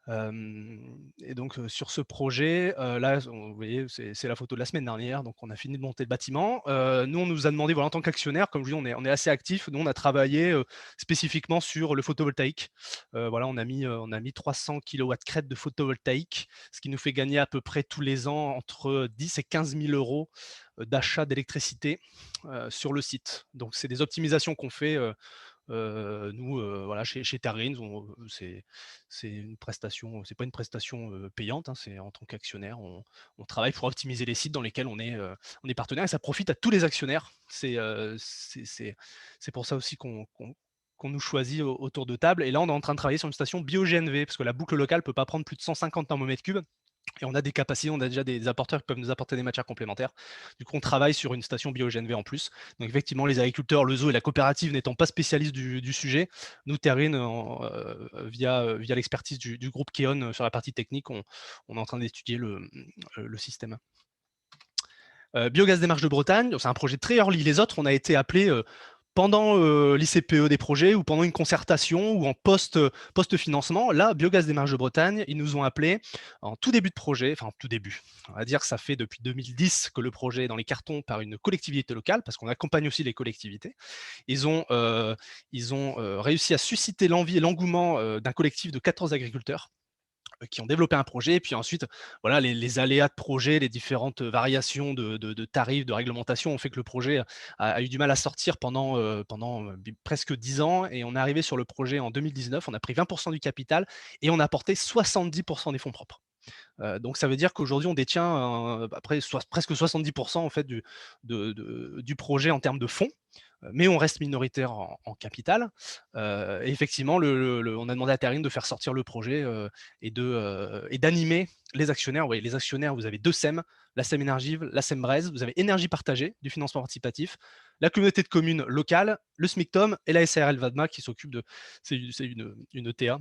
Et donc sur ce projet, là, vous voyez, c'est la photo de la semaine dernière, donc on a fini de monter le bâtiment. Nous, on nous a demandé, voilà, en tant qu'actionnaire, comme je dis, on est assez actif. Nous, on a travaillé spécifiquement sur le photovoltaïque. Voilà, on a mis 300 kW crête de photovoltaïque, ce qui nous fait gagner à peu près tous les ans entre 10 et 15 000 euros d'achat d'électricité sur le site. Donc, c'est des optimisations qu'on fait nous, voilà, chez Tergreen, c'est une prestation, c'est pas une prestation payante, hein, c'est en tant qu'actionnaire, on travaille pour optimiser les sites dans lesquels on est partenaire et ça profite à tous les actionnaires. C'est pour ça aussi qu'on nous choisit autour de table. Et là, on est en train de travailler sur une station bio-GNV parce que la boucle locale peut pas prendre plus de 150 thermomètres cubes. Et on a des capacités, on a déjà des apporteurs qui peuvent nous apporter des matières complémentaires. Du coup, on travaille sur une station bio-GNV en plus. Donc, effectivement, les agriculteurs, le zoo et la coopérative n'étant pas spécialistes du sujet, nous, Tergreen, via l'expertise du groupe Keon sur la partie technique, on est en train d'étudier le système. Biogaz des Marches de Bretagne, c'est un projet très early. Les autres, on a été appelés pendant l'ICPE des projets ou pendant une concertation ou en post-financement. Là, Biogaz des Marches de Bretagne, ils nous ont appelés en tout début de projet, enfin en tout début. On va dire que ça fait depuis 2010 que le projet est dans les cartons par une collectivité locale, parce qu'on accompagne aussi les collectivités. Ils ont réussi à susciter l'envie et l'engouement d'un collectif de 14 agriculteurs qui ont développé un projet. Et puis ensuite, voilà, les aléas de projet, les différentes variations de tarifs, de réglementation ont fait que le projet a eu du mal à sortir pendant presque 10 ans. Et on est arrivé sur le projet en 2019, on a pris 20% du capital et on a apporté 70% des fonds propres. Donc ça veut dire qu'aujourd'hui, on détient presque 70% en fait, du projet en termes de fonds, mais on reste minoritaire en capital. Et effectivement, on a demandé à Tergreen de faire sortir le projet et d'animer les actionnaires. Oui, les actionnaires, vous avez deux SEM, la SEM Énergie, la SEM Braise, vous avez Énergie partagée, du financement participatif, la communauté de communes locale, le SMICTOM et la SARL Vadma qui s'occupe de, c'est une ETA,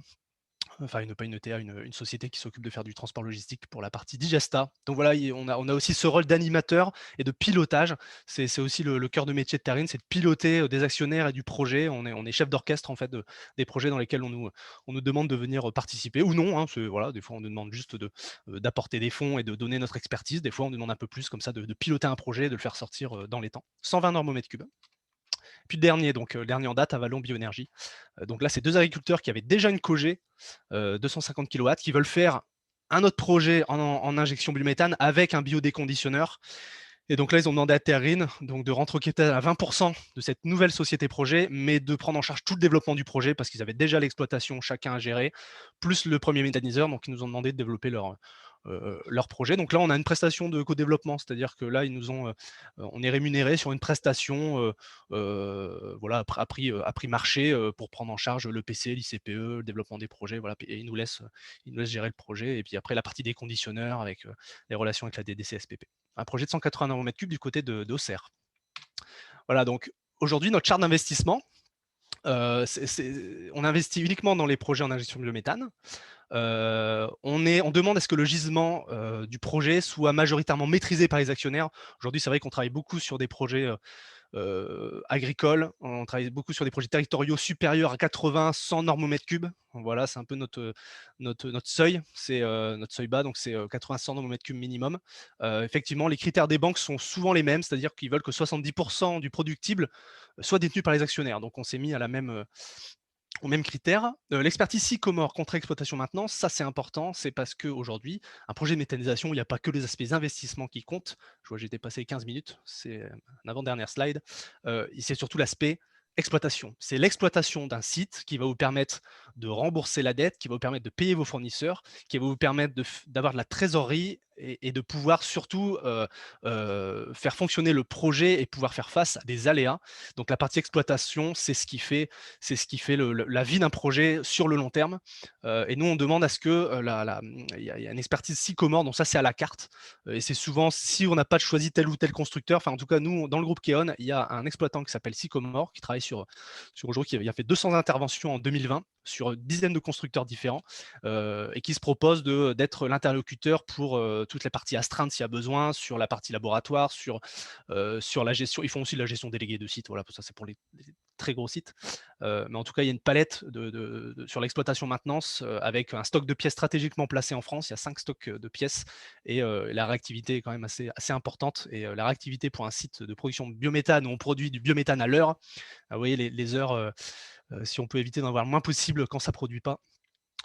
enfin pas une ETA, une société qui s'occupe de faire du transport logistique pour la partie Digesta. Donc voilà, on a aussi ce rôle d'animateur et de pilotage. C'est aussi le cœur de métier de Tergreen, c'est de piloter des actionnaires et du projet. On est chef d'orchestre en fait des projets dans lesquels on nous demande de venir participer ou non. Hein, voilà, des fois on nous demande juste d'apporter des fonds et de donner notre expertise. Des fois on nous demande un peu plus comme ça de piloter un projet, de le faire sortir dans les temps. 120 normomètres cubes. Puis le dernier en date, Avalon Bioénergie. Donc là, c'est deux agriculteurs qui avaient déjà une COGE 250 kW, qui veulent faire un autre projet en injection biométhane avec un biodéconditionneur. Et donc là, ils ont demandé à Tergreen de rentrer au capital à 20% de cette nouvelle société projet, mais de prendre en charge tout le développement du projet parce qu'ils avaient déjà l'exploitation chacun à gérer, plus le premier méthaniseur. Donc, ils nous ont demandé de développer leur projet. Donc là, on a une prestation de co-développement, c'est-à-dire que là, on est rémunéré sur une prestation voilà, à prix marché pour prendre en charge le PC, l'ICPE, le développement des projets. Voilà, et ils nous laissent gérer le projet. Et puis après, la partie des conditionneurs avec les relations avec la DDCSPP. Un projet de 180 normomètres cubes du côté d'Auxerre. Voilà, donc aujourd'hui, notre charte d'investissement, on investit uniquement dans les projets en injection de biométhane. On demande à ce que le gisement du projet soit majoritairement maîtrisé par les actionnaires. Aujourd'hui, c'est vrai qu'on travaille beaucoup sur des projets agricoles, on travaille beaucoup sur des projets territoriaux supérieurs à 80-100 normes au mètre cube. Voilà, c'est un peu notre seuil, c'est notre seuil bas, donc c'est 80-100 normes au mètre cube minimum. Effectivement, les critères des banques sont souvent les mêmes, c'est-à-dire qu'ils veulent que 70% du productible soit détenu par les actionnaires. Donc on s'est mis à aux mêmes critères. L'expertise Sycomore contre exploitation maintenance, ça c'est important, c'est parce qu'aujourd'hui, un projet de méthanisation, il n'y a pas que les aspects investissements qui comptent. Je vois que j'ai dépassé 15 minutes, c'est un avant-dernière slide. C'est surtout l'aspect exploitation. C'est l'exploitation d'un site qui va vous permettre de rembourser la dette, qui va vous permettre de payer vos fournisseurs, qui va vous permettre d'avoir de la trésorerie et de pouvoir surtout faire fonctionner le projet et pouvoir faire face à des aléas. Donc la partie exploitation, c'est ce qui fait la vie d'un projet sur le long terme. Et nous, on demande à ce que il y a une expertise Sycomore, donc ça c'est à la carte. Et c'est souvent, si on n'a pas choisi tel ou tel constructeur, enfin en tout cas nous, dans le groupe Keon, il y a un exploitant qui s'appelle Sycomore, qui travaille sur aujourd'hui, qui a fait 200 interventions en 2020 sur une dizaine de constructeurs différents et qui se propose d'être l'interlocuteur pour toutes les parties astreintes s'il y a besoin, sur la partie laboratoire, sur la gestion. Ils font aussi de la gestion déléguée de sites, voilà, ça c'est pour les très gros sites. Mais en tout cas, il y a une palette sur l'exploitation maintenance avec un stock de pièces stratégiquement placé en France. Il y a 5 stocks de pièces et la réactivité est quand même assez importante. Et la réactivité pour un site de production de biométhane où on produit du biométhane à l'heure, vous voyez les heures, si on peut éviter d'en avoir le moins possible quand ça ne produit pas,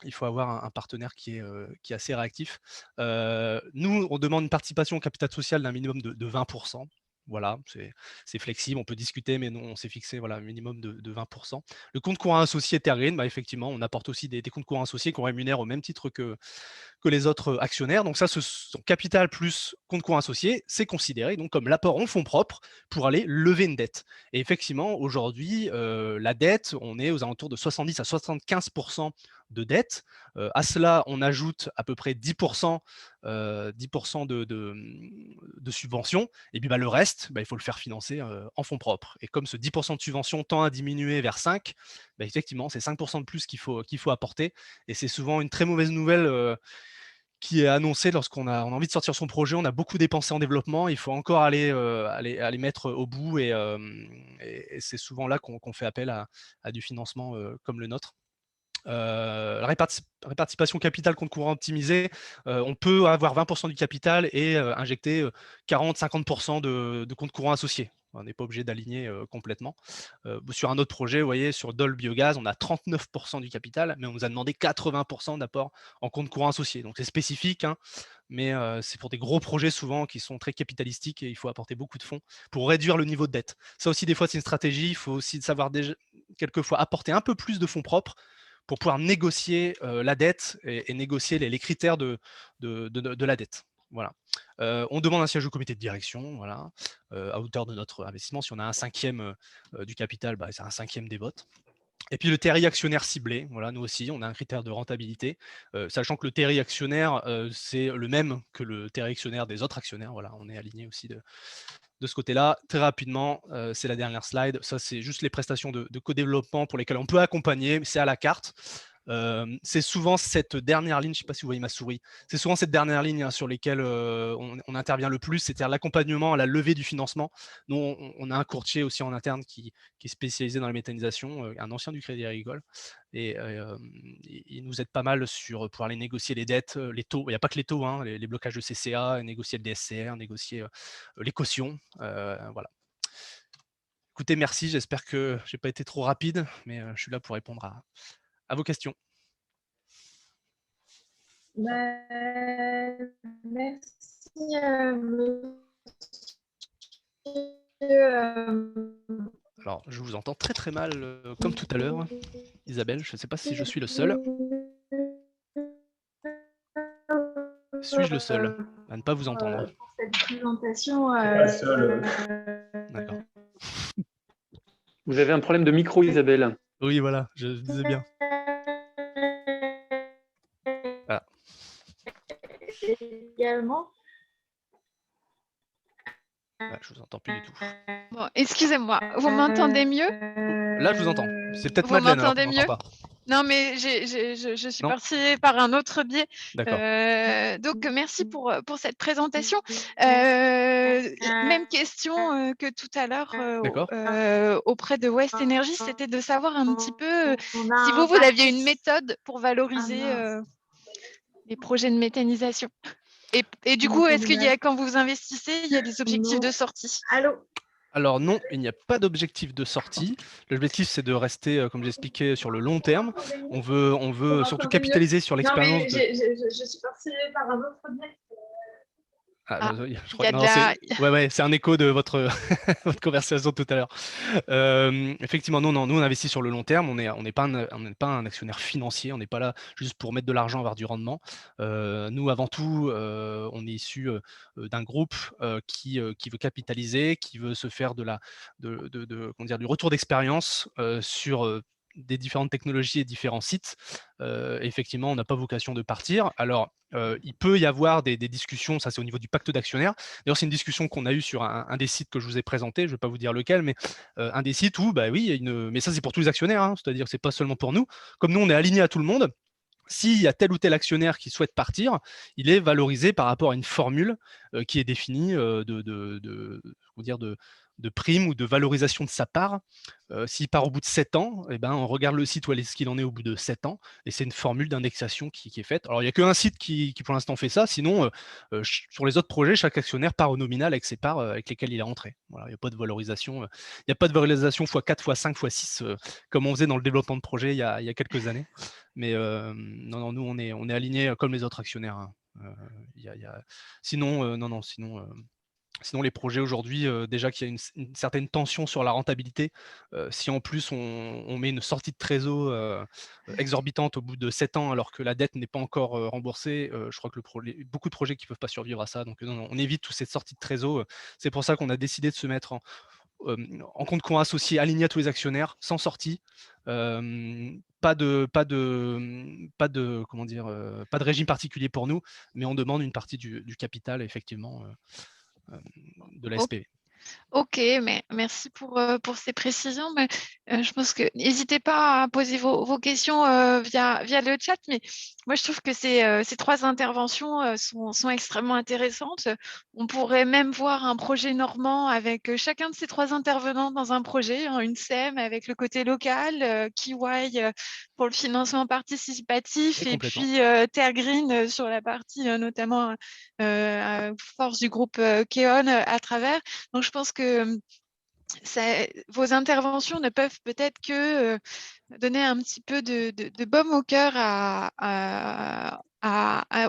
il faut avoir un partenaire qui est assez réactif. Nous, on demande une participation au capital social d'un minimum de 20%. Voilà, c'est flexible, on peut discuter, mais non, on s'est fixé voilà, un minimum de 20%. Le compte courant associé Tergreen, bah, effectivement, on apporte aussi des comptes courants associés qu'on rémunère au même titre que les autres actionnaires. Donc ça, son capital plus compte courant associé, c'est considéré donc comme l'apport en fonds propres pour aller lever une dette. Et effectivement, aujourd'hui, la dette, on est aux alentours de 70 à 75% de dette. À cela, on ajoute à peu près 10% de subventions. Et puis bah, le reste, bah, il faut le faire financer en fonds propres. Et comme ce 10% de subvention tend à diminuer vers 5, bah, effectivement, c'est 5% de plus qu'il faut apporter. Et c'est souvent une très mauvaise nouvelle qui est annoncée lorsqu'on a envie de sortir son projet. On a beaucoup dépensé en développement. Il faut encore aller mettre au bout. Et c'est souvent là qu'on fait appel à du financement comme le nôtre. La répartition capital compte courant optimisé, on peut avoir 20% du capital et injecter 40-50% de compte courant associé. On n'est pas obligé d'aligner complètement. Sur un autre projet, vous voyez, sur Dole Biogaz, on a 39% du capital, mais on nous a demandé 80% d'apport en compte courant associé. Donc c'est spécifique, hein, mais c'est pour des gros projets souvent qui sont très capitalistiques et il faut apporter beaucoup de fonds pour réduire le niveau de dette. Ça aussi, des fois, c'est une stratégie. Il faut aussi savoir déjà, quelquefois apporter un peu plus de fonds propres pour pouvoir négocier la dette et négocier les critères de la dette. Voilà. On demande un siège au comité de direction, voilà, à hauteur de notre investissement. Si on a un cinquième du capital, bah, c'est un cinquième des votes. Et puis le TRI actionnaire ciblé, voilà, nous aussi, on a un critère de rentabilité, sachant que le TRI actionnaire, c'est le même que le TRI actionnaire des autres actionnaires. Voilà, on est aligné aussi de ce côté-là. Très rapidement, c'est la dernière slide. Ça, c'est juste les prestations de co-développement pour lesquelles on peut accompagner, c'est à la carte. C'est souvent cette dernière ligne, je ne sais pas si vous voyez ma souris, c'est souvent cette dernière ligne hein, sur lesquelles on intervient le plus, c'est-à-dire l'accompagnement à la levée du financement. Nous, on a un courtier aussi en interne qui est spécialisé dans la méthanisation, un ancien du Crédit Agricole, et il nous aide pas mal sur pouvoir aller négocier les dettes, les taux. Il n'y a pas que les taux, hein, les blocages de CCA, négocier le DSCR, négocier les cautions. Voilà. Écoutez, merci, j'espère que je n'ai pas été trop rapide, mais je suis là pour répondre à vos questions. Merci Alors, je vous entends très très mal, comme tout à l'heure. Isabelle, je ne sais pas si je suis le seul. Suis-je le seul à ne pas vous entendre? Pour cette présentation. D'accord. Vous avez un problème de micro, Isabelle. Oui, voilà, je disais bien. Voilà. Également. Je vous entends plus du tout. Bon, excusez-moi, vous m'entendez mieux? Là, je vous entends. C'est peut-être Vous Madeleine. m'entendez mieux? Non, mais je suis Non? partie par un autre biais. D'accord. Donc, merci pour cette présentation. Même question que tout à l'heure D'accord. auprès de West Energy, c'était de savoir un petit peu si vous aviez une méthode pour valoriser les projets de méthanisation. Et du coup, est-ce qu'il y a, quand vous investissez, il y a des objectifs de sortie? Allô? Alors non, il n'y a pas d'objectif de sortie. L'objectif, c'est de rester, comme j'expliquais, sur le long terme. On veut surtout capitaliser sur Non, l'expérience mais de… je suis partie par un autre biais. Ah, Ah, je il crois y que a non, de la... c'est un écho de votre, votre conversation tout à l'heure. Effectivement, non, nous on investit sur le long terme. On n'est pas un actionnaire financier. On n'est pas là juste pour mettre de l'argent, avoir du rendement. Nous, avant tout, on est issu d'un groupe qui veut capitaliser, qui veut se faire comment dire, du retour d'expérience sur des différentes technologies et différents sites. Effectivement, on n'a pas vocation de partir. Alors, il peut y avoir des discussions, ça c'est au niveau du pacte d'actionnaires. D'ailleurs, c'est une discussion qu'on a eue sur un des sites que je vous ai présenté, je ne vais pas vous dire lequel, mais un des sites où, bah oui, il y a mais ça c'est pour tous les actionnaires, hein, c'est-à-dire que ce n'est pas seulement pour nous. Comme nous, on est aligné à tout le monde, s'il y a tel ou tel actionnaire qui souhaite partir, il est valorisé par rapport à une formule qui est définie comment dire, de prime ou de valorisation de sa part. S'il part au bout de 7 ans, eh ben, on regarde le site où est-ce qu'il en est au bout de 7 ans, et c'est une formule d'indexation qui est faite. Alors, il n'y a qu'un site qui pour l'instant fait ça, sinon, sur les autres projets, chaque actionnaire part au nominal avec ses parts avec lesquelles il est rentré. Voilà, il n'y a pas de valorisation, il n'y a pas de valorisation x4, x5, x6, comme on faisait dans le développement de projet il y a quelques années. Mais non, nous, on est alignés comme les autres actionnaires, hein. Sinon, sinon, les projets aujourd'hui, déjà qu'il y a une certaine tension sur la rentabilité, si en plus on met une sortie de trésor exorbitante au bout de 7 ans alors que la dette n'est pas encore remboursée, je crois que beaucoup de projets qui ne peuvent pas survivre à ça. Donc non, on évite toutes ces sorties de trésor. C'est pour ça qu'on a décidé de se mettre en compte courant associé, aligné à tous les actionnaires, sans sortie. Pas de comment dire, pas de régime particulier pour nous, mais on demande une partie du capital, effectivement, de la SPV. Ok, mais merci pour ces précisions. Mais, je pense que n'hésitez pas à poser vos questions via le chat. Mais moi, je trouve que ces 3 interventions sont extrêmement intéressantes. On pourrait même voir un projet normand avec chacun de ces 3 intervenants dans un projet, hein, une SEM avec le côté local, Kiwai pour le financement participatif, Oui, et puis Terre Green sur la partie notamment force du groupe Keon à travers. Donc, je pense que vos interventions ne peuvent peut-être que donner un petit peu de baume au cœur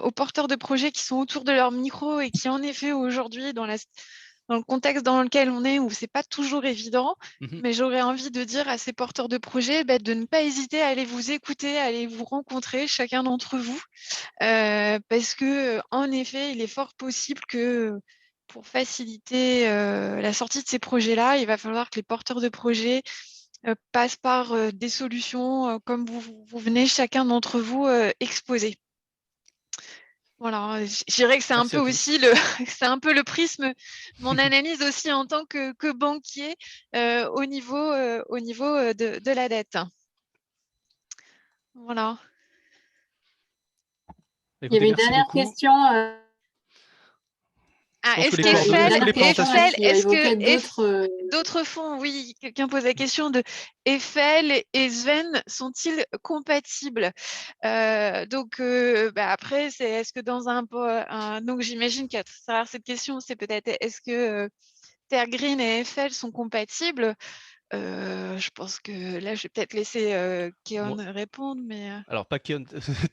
aux porteurs de projets qui sont autour de leur micro et qui, en effet, aujourd'hui, dans le contexte dans lequel on est, où c'est pas toujours évident, mais j'aurais envie de dire à ces porteurs de projets de ne pas hésiter à aller vous écouter, à aller vous rencontrer, chacun d'entre vous, parce que, en effet, il est fort possible que pour faciliter la sortie de ces projets-là, il va falloir que les porteurs de projets passent par des solutions comme vous venez chacun d'entre vous exposer. Voilà, je dirais que c'est un peu aussi c'est un peu le prisme, mon analyse aussi en tant que banquier au niveau de la dette. Voilà. Il y avait une dernière question. Est-ce que d'autres fonds, oui, quelqu'un pose la question de Eiffel et Sven sont-ils compatibles? Donc, après, est-ce que dans donc j'imagine qu'à travers cette question, c'est peut-être est-ce que Terre Green et Eiffel sont compatibles? Je pense que là, je vais peut-être laisser Keon répondre, mais… Alors, pas Keon,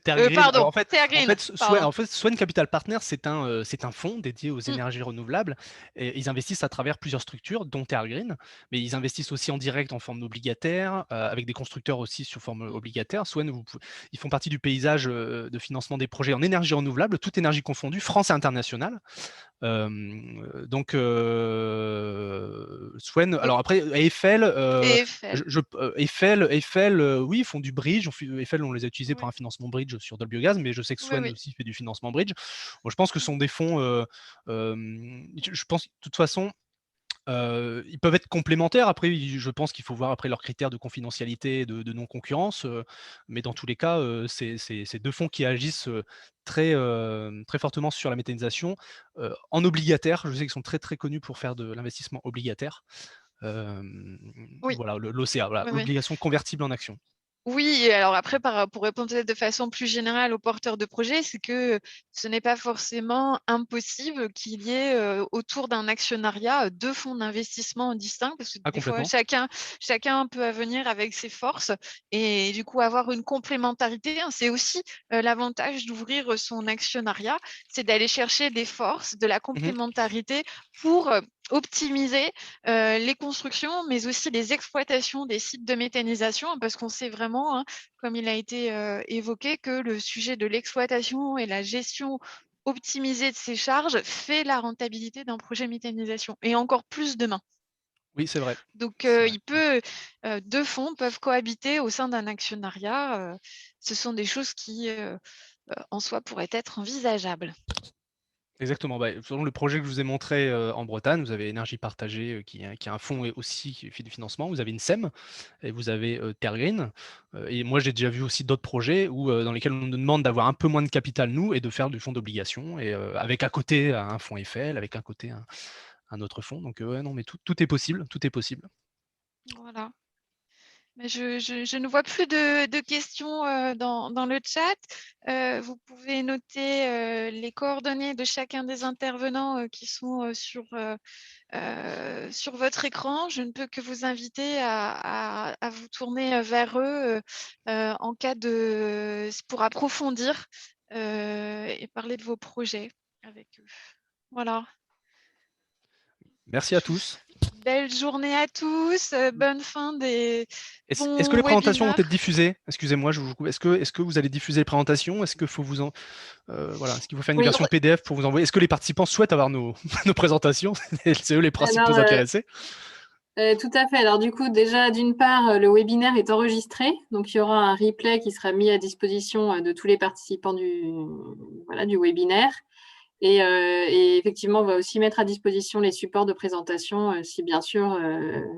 Terre Green. Pardon, Alors, en fait, Terre Green, pardon. Swen Capital Partners, c'est un fonds dédié aux énergies renouvelables. Et ils investissent à travers plusieurs structures, dont Terre Green, mais ils investissent aussi en direct en forme obligataire, avec des constructeurs aussi sous forme obligataire. Swen, ils font partie du paysage de financement des projets en énergie renouvelable, toute énergie confondue, France et internationale. Donc, Swen, alors après, Eiffel, oui, ils font du bridge. Eiffel, on les a utilisés pour un financement bridge sur Dolby Gaz, mais je sais que Swen aussi fait du financement bridge. Bon, je pense que ce sont des fonds, je pense de toute façon, Ils peuvent être complémentaires. Après, je pense qu'il faut voir après leurs critères de confidentialité et de non-concurrence. Mais dans tous les cas, c'est 2 fonds qui agissent très fortement sur la méthanisation. En obligataire, je sais qu'ils sont très, très connus pour faire de l'investissement obligataire. Oui, Voilà, l'OCA, voilà, oui, oui. l'obligation convertible en actions. Oui, et alors après, pour répondre peut-être de façon plus générale aux porteurs de projets, c'est que ce n'est pas forcément impossible qu'il y ait autour d'un actionnariat 2 fonds d'investissement distincts, parce que Ah, des fois, complètement. chacun peut venir avec ses forces et du coup avoir une complémentarité, hein. C'est aussi l'avantage d'ouvrir son actionnariat, c'est d'aller chercher des forces, de la Mmh. complémentarité pour optimiser les constructions, mais aussi les exploitations des sites de méthanisation, parce qu'on sait vraiment, hein, comme il a été évoqué, que le sujet de l'exploitation et la gestion optimisée de ces charges fait la rentabilité d'un projet méthanisation, et encore plus demain. Oui, c'est vrai. Donc, C'est vrai. 2 fonds peuvent cohabiter au sein d'un actionnariat. Ce sont des choses qui, en soi, pourraient être envisageables. Exactement. Bah, selon le projet que je vous ai montré en Bretagne, vous avez Énergie Partagée qui est un fonds et aussi qui fait du financement. Vous avez une SEM et vous avez Tergreen. Et moi, j'ai déjà vu aussi d'autres projets dans lesquels on nous demande d'avoir un peu moins de capital, nous, et de faire du fonds d'obligation. Et avec à côté un fonds Eiffel, avec à côté un autre fonds. Donc, ouais, non, mais tout est possible. Tout est possible. Voilà. Mais je ne vois plus de questions dans le chat. Vous pouvez noter les coordonnées de chacun des intervenants qui sont sur votre écran. Je ne peux que vous inviter à vous tourner vers eux en cas pour approfondir et parler de vos projets avec eux. Voilà. Merci à tous. Belle journée à tous, bonne fin des Est-ce que bons les présentations vont webinaires. être diffusées? Excusez-moi, je vous coupe. Est-ce que vous allez diffuser les présentations? Est-ce qu'il faut voilà, est-ce qu'il faut faire une Oui, version PDF pour vous envoyer? Est-ce que les participants souhaitent avoir nos présentations? C'est eux les principaux alors, intéressés. tout à fait. Alors du coup, déjà, d'une part, le webinaire est enregistré, donc il y aura un replay qui sera mis à disposition de tous les participants du webinaire. Et effectivement, on va aussi mettre à disposition les supports de présentation si bien sûr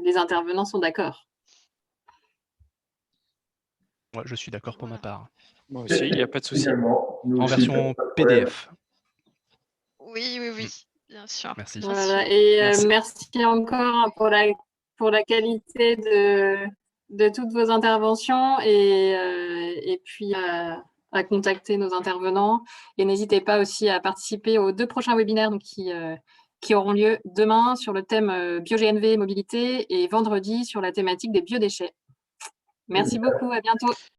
les intervenants sont d'accord. Ouais, je suis d'accord pour ma part. Moi aussi, il n'y a pas de souci. Également, nous En aussi, version pas de problème. PDF. Oui, bien sûr. Merci. Bien Voilà. sûr. Et Merci. merci encore pour la qualité de toutes vos interventions et puis à contacter nos intervenants. Et n'hésitez pas aussi à participer aux 2 prochains webinaires donc, qui auront lieu demain sur le thème bio-GNV mobilité et vendredi sur la thématique des biodéchets. Merci beaucoup, à bientôt.